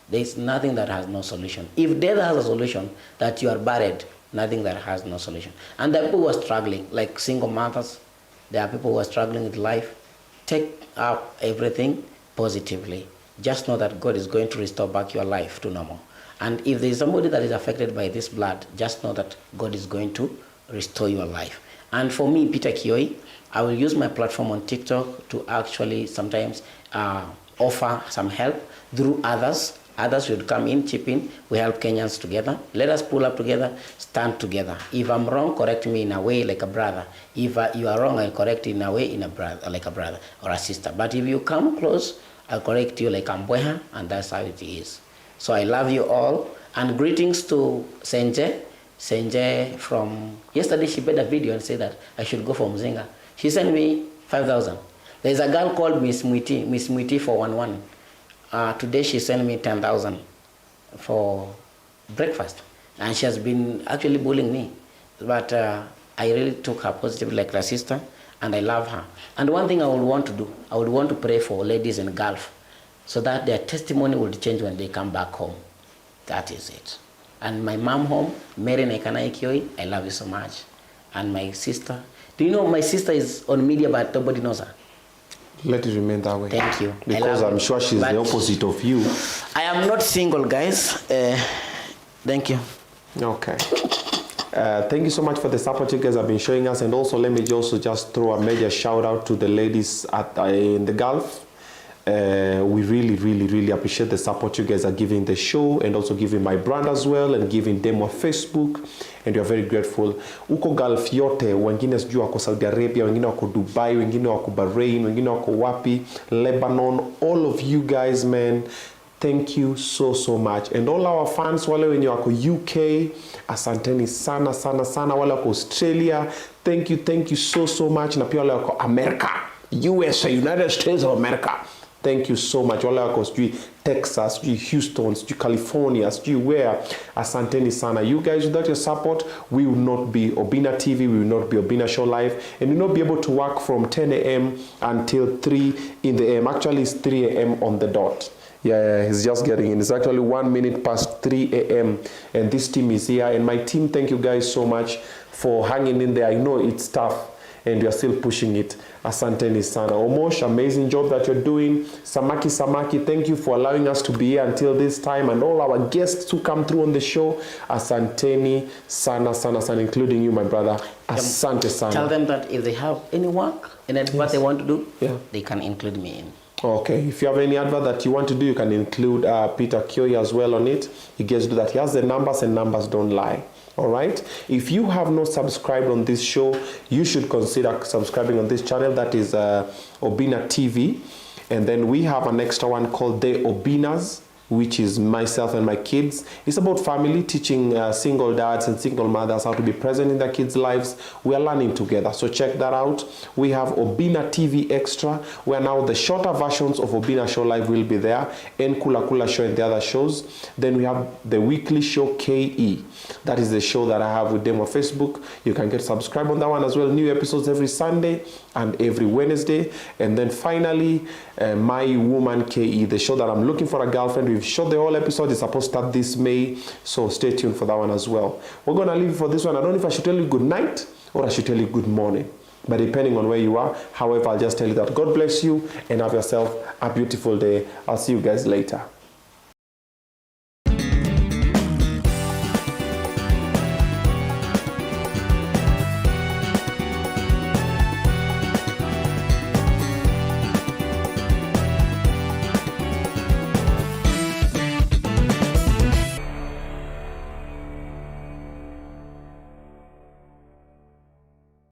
There's nothing that has no solution. If death has a solution, that you are buried, nothing that has no solution. And there are people who are struggling, like single mothers. There are people who are struggling with life. Take up everything positively. Just know that God is going to restore back your life to normal. And if there is somebody that is affected by this blood, just know that God is going to restore your life. And for me, Peter Kioi, I will use my platform on TikTok to actually sometimes offer some help through others. Others should come in, chip in. We help Kenyans together. Let us pull up together, stand together. If I'm wrong, correct me in a way like a brother. If you are wrong, I'll correct you in a way like a brother or a sister. But if you come close, I'll correct you like a mbweha, and that's how it is. So I love you all, and greetings to Senje. Senje from yesterday, she made a video and said that I should go for Mzinga. She sent me 5,000. There's a girl called Miss Mwiti 411. Today she sent me 10,000 for breakfast, and she has been actually bullying me. But I really took her positively like a sister, and I love her. And one thing I would want to do, I would want to pray for ladies in Gulf, so that their testimony will change when they come back home. That is it. And my mom home, Mary Nekanai Kioi, I love you so much. And my sister, do you know my sister is on media but nobody knows her? Let it remain that way. Thank you. Because I'm sure she's the opposite of you. I am not single, guys. Thank you. Okay. Thank you so much for the support you guys have been showing us. And also let me also just throw a major shout out to the ladies in the Gulf. We really appreciate the support you guys are giving the show, and also giving my brand as well, and giving them on Facebook, and we are very grateful. Uko Gulf yote, wengine sijui wako Saudi Arabia, wengine wako Dubai, wengine wako Bahrain, wengine wako wapi, Lebanon, all of you guys, man, thank you so much. And all our fans wale wenye wako UK, asanteni sana wale wako Australia, thank you so much. Na pia wale wako America, USA, United States of America, thank you so much. Wale wako sijui Texas, Houston, California, where, asanteni sana. You guys, without your support, we will not be Obinna TV, we will not be Obinna Show Live, and we will not be able to work from 10 a.m. until 3 in the a.m. Actually, it's 3 a.m. on the dot. Yeah, he's just getting in. It's actually 1 minute past 3 a.m. and this team is here. And my team, thank you guys so much for hanging in there. I know it's tough, and you're still pushing it. Asanteni sana. Omosh, amazing job that you're doing. Samaki, thank you for allowing us to be here until this time, and all our guests who come through on the show. Asanteni sana, including you, my brother. Asante sana. Tell them that if they have any work and what they want to do, they can include me in. Okay, if you have any advert that you want to do, you can include Peter Kioi as well on it. He gets to do that. He has the numbers, and numbers don't lie. All right, if you have not subscribed on this show, you should consider subscribing on this channel. That is Obinna TV, and then we have an extra one called The Obinaz, which is myself and my kids. It's about family, teaching single dads and single mothers how to be present in their kids' lives. We are learning together, so check that out. We have Obinna TV Extra, where now the shorter versions of Obinna Show Live will be there, and Kula Show and the other shows. Then we have the weekly show Kioi. That is the show that I have with them on Facebook. You can get subscribed on that one as well. New episodes every Sunday and every Wednesday. And then finally, My Woman Kioi, the show that I'm looking for a girlfriend. We've shot the whole episode. It's supposed to start this May, so stay tuned for that one as well. We're gonna leave for this one. I don't know if I should tell you good night or I should tell you good morning, but depending on where you are. However, I'll just tell you that God bless you and have yourself a beautiful day. I'll see you guys later.